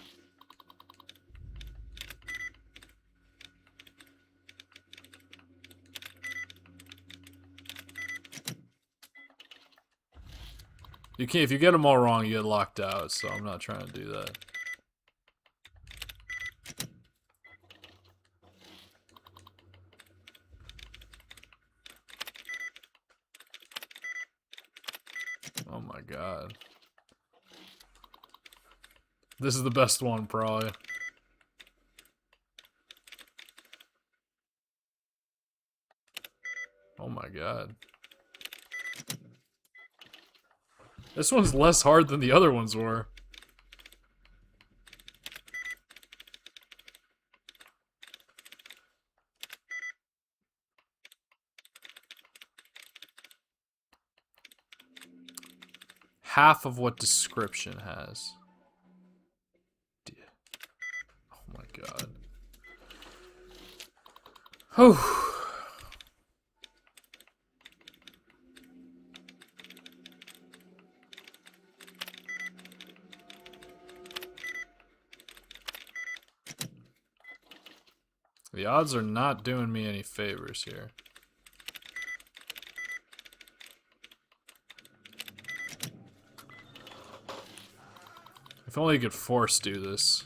You can't, if you get them all wrong, you get locked out, so I'm not trying to do that. Oh my god. This is the best one, probably. Oh my god. This one's less hard than the other ones were. Half of what description has. Oh my god. Oh. The odds are not doing me any favors here. If only you could force do this.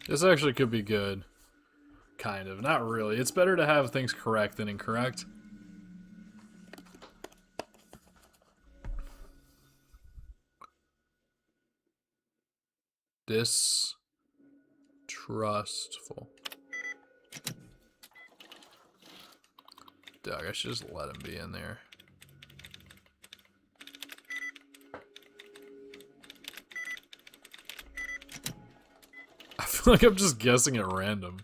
This actually could be good. Kind of. Not really. It's better to have things correct than incorrect. Distrustful. Doug, I should just let him be in there. I feel like I'm just guessing at random.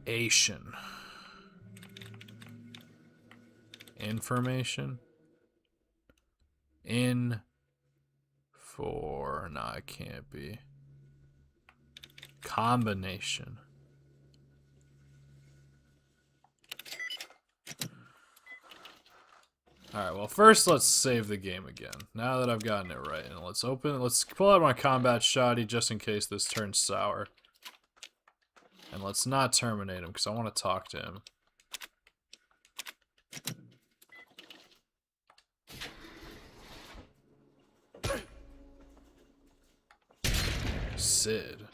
Ation. Information. In for... Nah, it can't be. Combination. Alright, well first let's save the game again. Now that I've gotten it right. And let's pull out my combat shoddy just in case this turns sour. And let's not terminate him because I want to talk to him. Sid.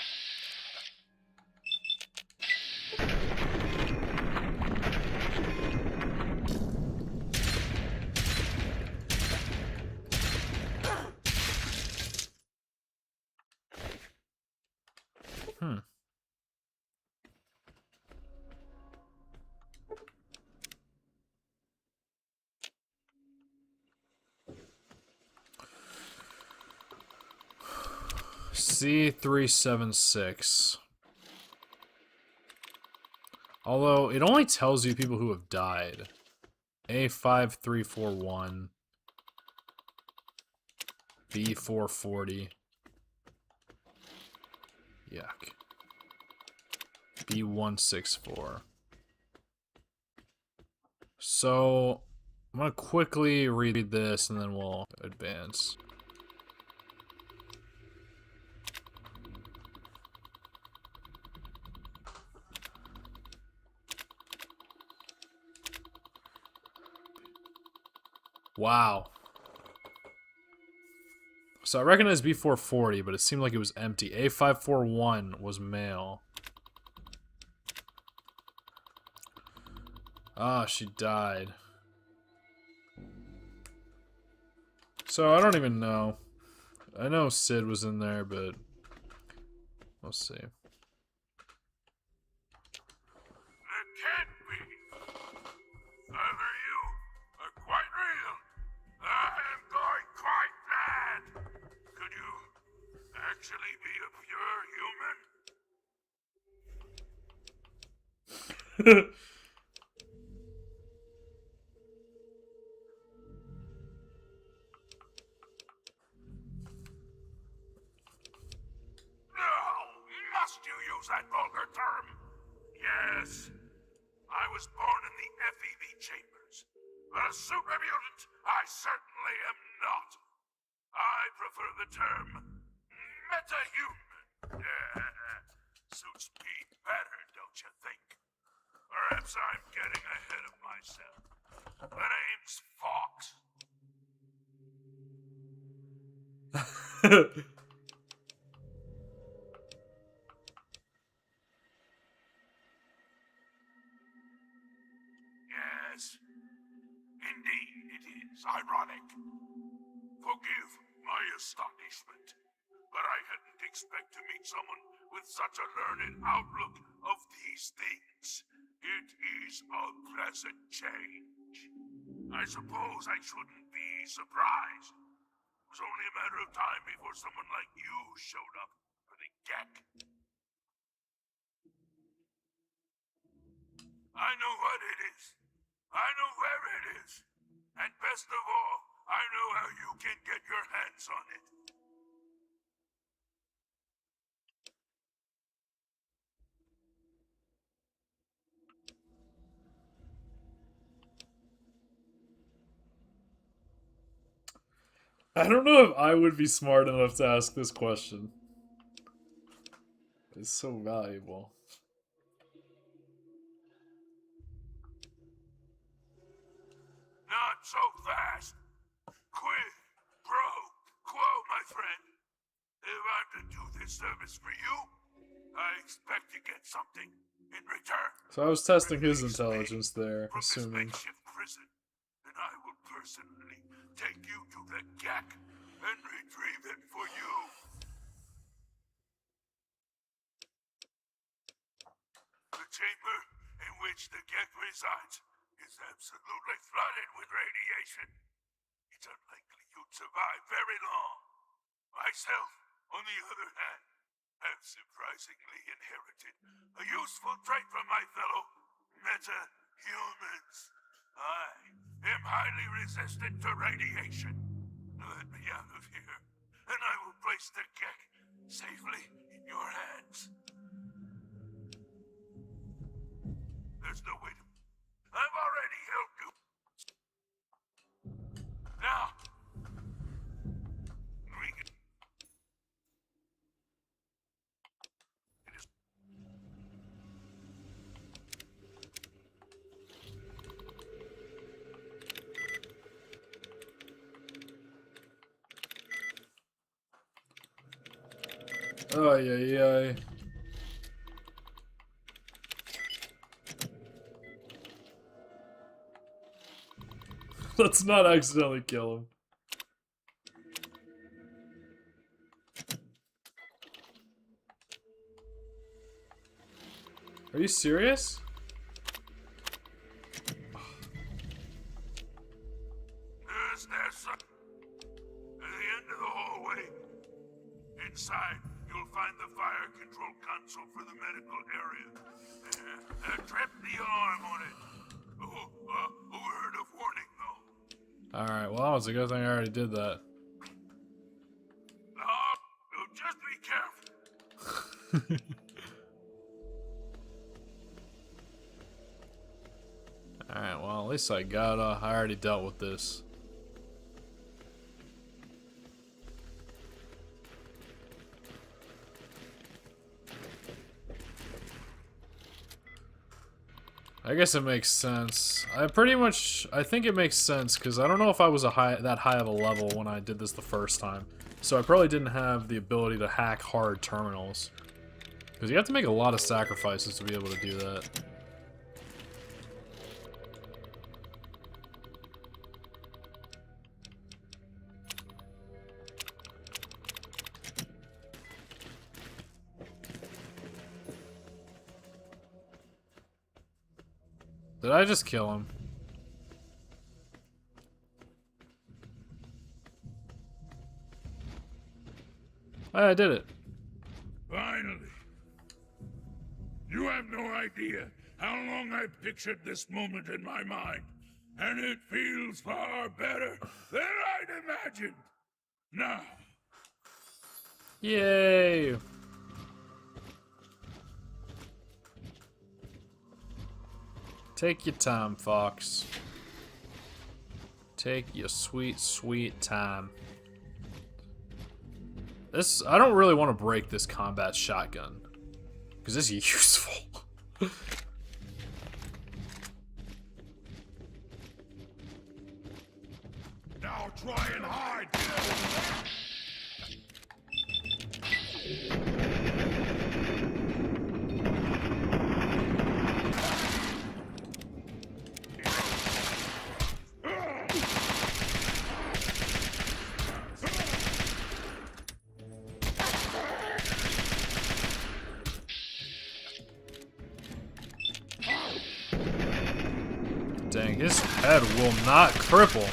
C376. Although, it only tells you people who have died. A5341. B440. Yuck. B164. So, I'm gonna quickly read this and then we'll advance. Wow. So I recognize B440, but it seemed like it was empty. A541 was male. Ah, she died. So I don't even know. I know Sid was in there, but we'll see. It can't be. Either you are quite real. I am going quite mad. Could you actually be a pure human? Must you use that vulgar term? Yes. I was born in the FEV chambers. But a super mutant, I certainly am not. I prefer the term metahuman. Suits me better, don't you think? Perhaps I'm getting ahead of myself. The name's Fox. Yes, indeed it is ironic. Forgive my astonishment, but I hadn't expected to meet someone with such a learned outlook of these things. It is a pleasant change. I suppose I shouldn't be surprised. It was only a matter of time before someone like you showed up for the gek. I know what it is. I know where it is. And best of all, I know how you can get your hands on it. I don't know if I would be smart enough to ask this question. It's so valuable. Not so fast. Quid pro quo, my friend. If I'm to do this service for you, I expect to get something in return. So I was testing his Release me intelligence there, from this assuming. makeshift prison, and I will personally take you to the gek and retrieve it for you. The chamber in which the gek resides is absolutely flooded with radiation. It's unlikely you'd survive very long. Myself, on the other hand, have surprisingly inherited a useful trait from my fellow meta-humans. I am highly resistant to radiation. Let me out of here, and I will place the keg safely in your hands. There's no way to... I've already helped you. Now, we can... It is... Oh, yeah. Let's not accidentally kill him. Are you serious? There's some... At the end of the hallway. Inside, you'll find the fire control console for the medical area. Trap the alarm on it. A word of warning, though. Alright, well, it's a good thing I already did that. Just be careful. Alright, well, at least I already dealt with this. I guess it makes sense. I think it makes sense because I don't know if I was that high of a level when I did this the first time. So I probably didn't have the ability to hack hard terminals. Because you have to make a lot of sacrifices to be able to do that. Did I just kill him? I did it. Finally. You have no idea how long I've pictured this moment in my mind, and it feels far better than I'd imagined. Now. Yay! Take your time, Fox. Take your sweet, sweet time. I don't really want to break this combat shotgun. Because it's useful. Now try and hide. Dang, his head will not cripple.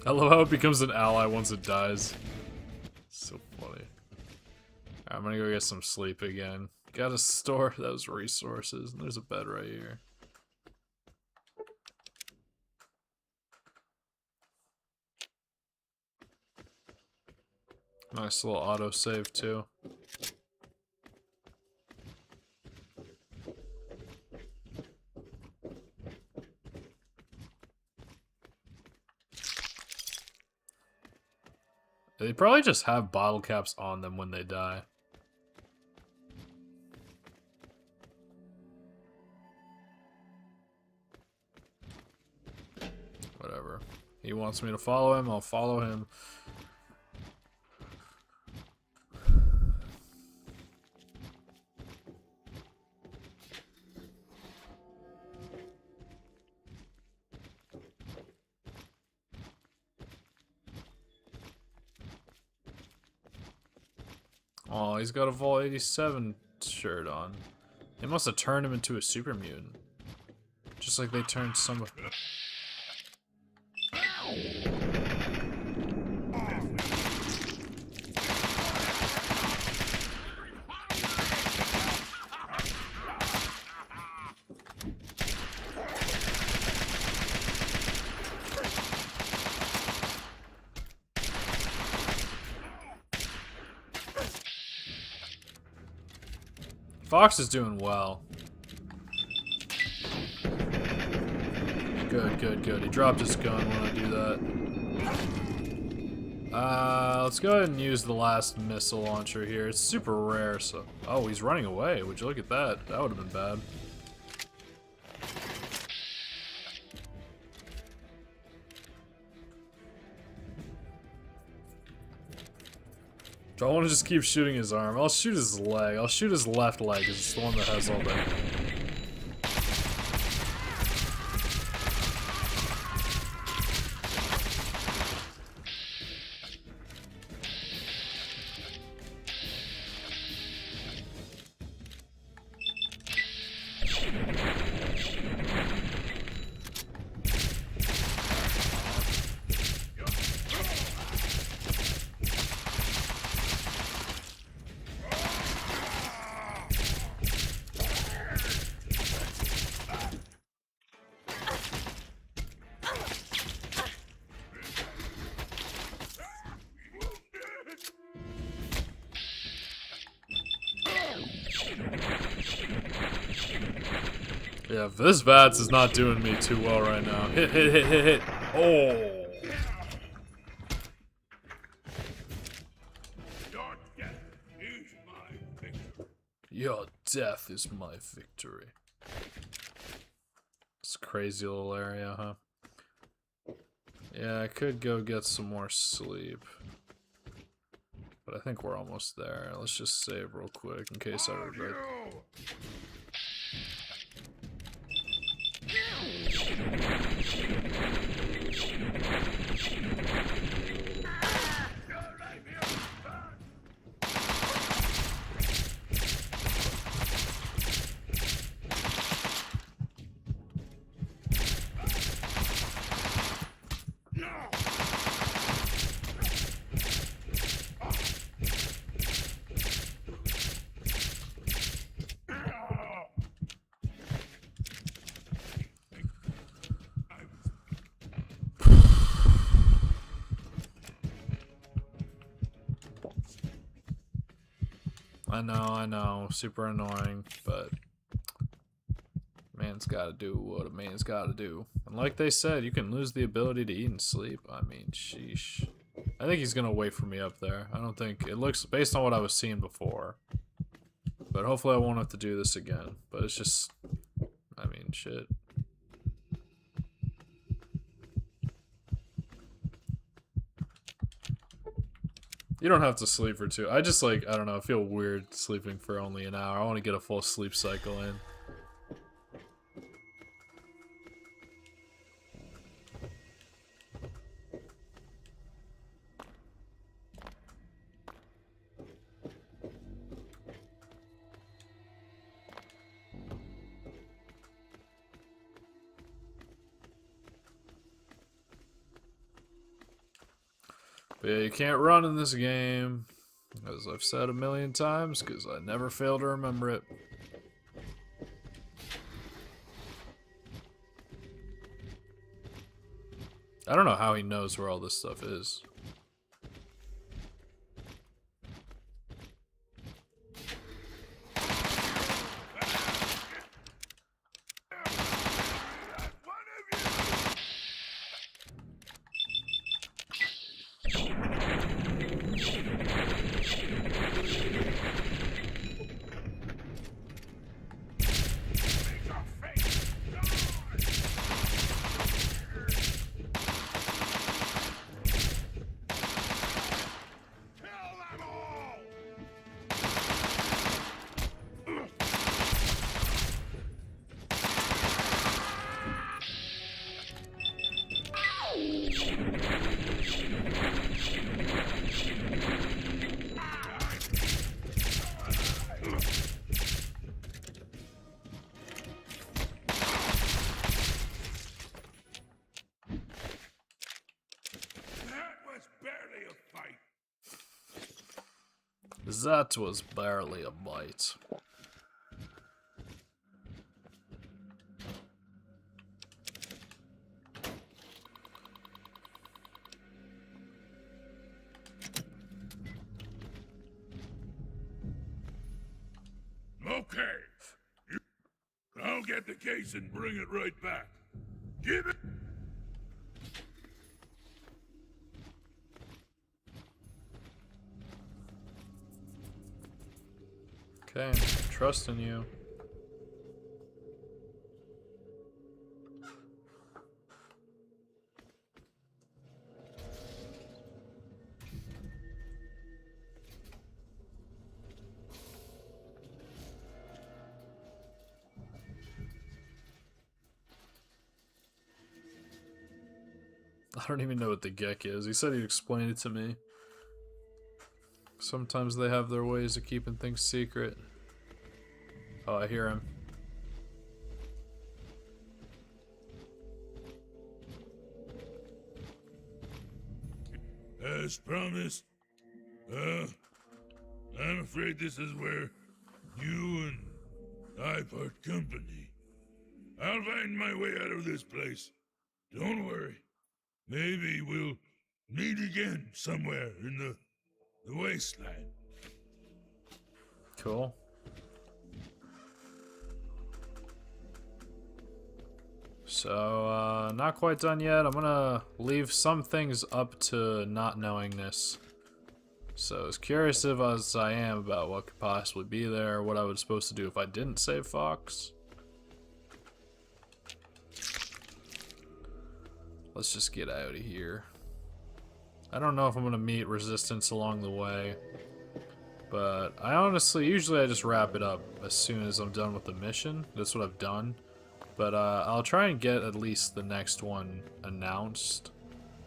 I love how it becomes an ally once it dies. So funny. Alright, I'm gonna go get some sleep again. Gotta store those resources. There's a bed right here. Nice little autosave too. They probably just have bottle caps on them when they die. Whatever. He wants me to follow him, I'll follow him. Oh, he's got a Vol 87 shirt on. They must have turned him into a super mutant. Just like they turned some of... Fox is doing well. Good, good, good. He dropped his gun when I do that. Let's go ahead and use the last missile launcher here. It's super rare, so... Oh, he's running away. Would you look at that? That would have been bad. Do I want to just keep shooting his arm? I'll shoot his leg. I'll shoot his left leg, because it's the one that has all the... Yeah, this VATS is not doing me too well right now. Hit, hit, hit, hit, hit. Oh. Your death is my victory. It's a crazy little area, huh? Yeah, I could go get some more sleep. But I think we're almost there. Let's just save real quick in case I regret. I know, super annoying, but man's gotta do what a man's gotta do. And like they said, you can lose the ability to eat and sleep. I mean, sheesh. I think he's gonna wait for me up there. I don't think, it looks, based on what I was seeing before. But hopefully I won't have to do this again. But it's just, I mean, shit. You don't have to sleep for 2. I just like, I don't know, I feel weird sleeping for only an hour. I want to get a full sleep cycle in. But yeah, you can't run in this game, as I've said a million times, because I never fail to remember it. I don't know how he knows where all this stuff is. That was barely a bite. Okay. I'll get the case and bring it right back. Give it. Okay, I'm trusting you. I don't even know what the Gek is. He said he'd explain it to me. Sometimes they have their ways of keeping things secret. Oh, I hear him. As promised, I'm afraid this is where you and I part company. I'll find my way out of this place. Don't worry. Maybe we'll meet again somewhere in the wasteland. Cool. So, not quite done yet. I'm gonna leave some things up to not knowingness. So, as curious as I am about what could possibly be there, what I was supposed to do if I didn't save Fox. Let's just get out of here. I don't know if I'm gonna meet resistance along the way, but I honestly, usually I just wrap it up as soon as I'm done with the mission. That's what I've done. But I'll try and get at least the next one announced,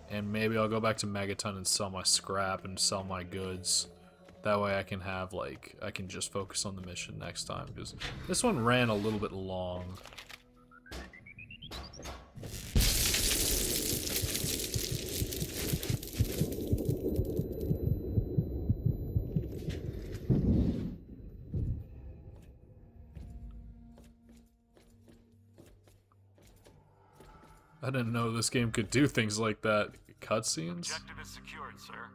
and maybe I'll go back to Megaton and sell my scrap and sell my goods. That way I can have, like, I can just focus on the mission next time, because this one ran a little bit long. I didn't know this game could do things like that. Cutscenes? Objective is secured, sir.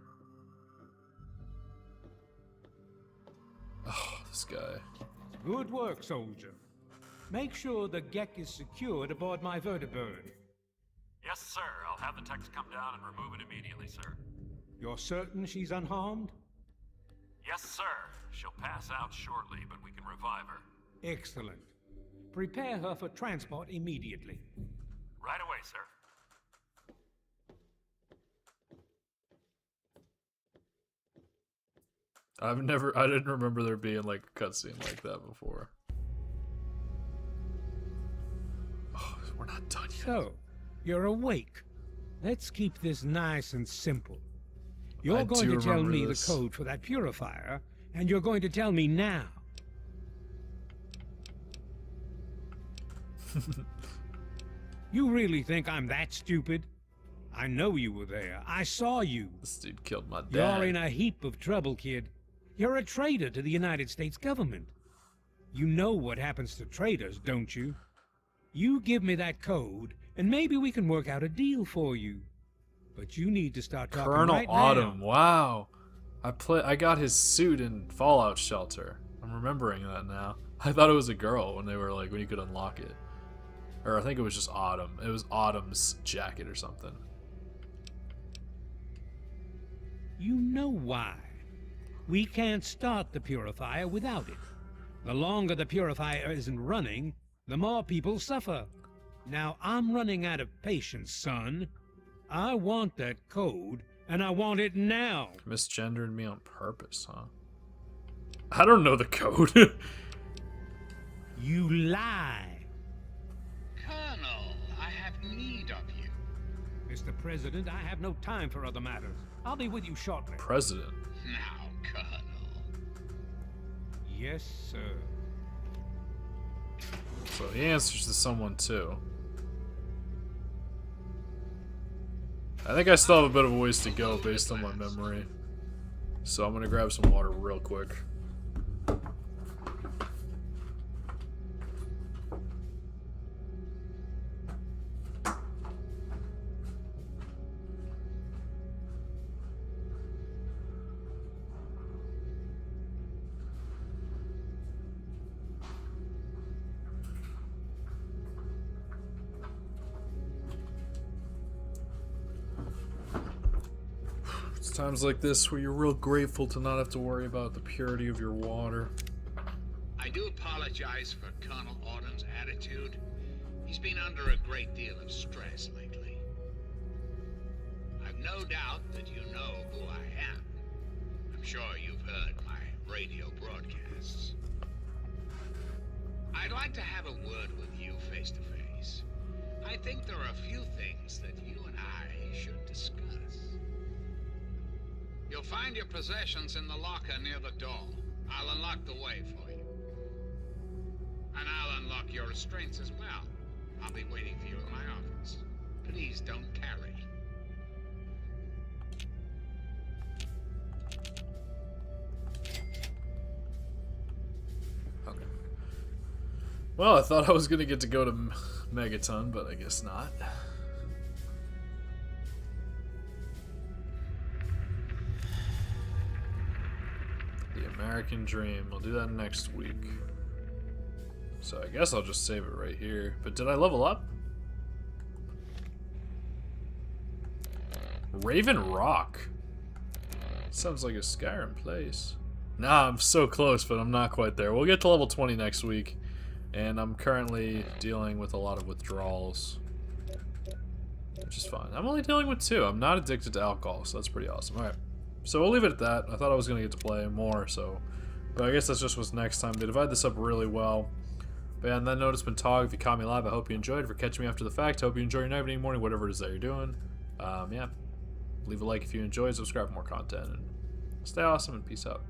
Oh, this guy. Good work, soldier. Make sure the Gek is secured aboard my vertibird. Yes, sir. I'll have the techs come down and remove it immediately, sir. You're certain she's unharmed? Yes, sir. She'll pass out shortly, but we can revive her. Excellent. Prepare her for transport immediately. Right away, sir. I didn't remember there being like a cutscene like that before. Oh, we're not done yet. So, you're awake. Let's keep this nice and simple. You're I going do to tell remember me this. the code for that purifier, and you're going to tell me now. You really think I'm that stupid? I know you were there. I saw you. This dude killed my dad. You're in a heap of trouble, kid. You're a traitor to the United States government. You know what happens to traitors, don't you? You give me that code, and maybe we can work out a deal for you. But you need to start talking Colonel right Autumn. now. Wow. I got his suit in Fallout Shelter. I'm remembering that now. I thought it was a girl when you could unlock it. Or I think it was just Autumn. It was Autumn's jacket or something. You know why. We can't start the purifier without it. The longer the purifier isn't running, the more people suffer. Now, I'm running out of patience, son. I want that code, and I want it now. Misgendered me on purpose, huh? I don't know the code. You lie. Colonel, I have need of you. Mr. President, I have no time for other matters. I'll be with you shortly. President. Now, Colonel. Yes, sir. So he answers to someone too. I think I still have a bit of a ways to go based on my memory. So I'm gonna grab some water real quick. It's times like this where you're real grateful to not have to worry about the purity of your water. I do apologize for Colonel Auden's attitude. He's been under a great deal of stress lately. I've no doubt that you know who I am. I'm sure you've heard my radio broadcasts. I'd like to have a word with you face to face. I think there are a few things that you and I should discuss. You'll find your possessions in the locker near the door. I'll unlock the way for you. And I'll unlock your restraints as well. I'll be waiting for you in my office. Please don't tarry. Okay. Well, I thought I was gonna get to go to Megaton, but I guess not. The American Dream. I'll do that next week. So I guess I'll just save it right here. But did I level up? Raven Rock. Sounds like a Skyrim place. Nah, I'm so close, but I'm not quite there. We'll get to level 20 next week. And I'm currently dealing with a lot of withdrawals, which is fine. I'm only dealing with 2. I'm not addicted to alcohol, so that's pretty awesome. Alright, so we'll leave it at that. I thought I was going to get to play more, so... But I guess that's just what's next time. They divide this up really well. But yeah, on that note, it's been Tog. If you caught me live, I hope you enjoyed. For catching me after the fact, I hope you enjoy your night, evening, morning, whatever it is that you're doing. Yeah. Leave a like if you enjoyed, subscribe for more content, and stay awesome, and peace out.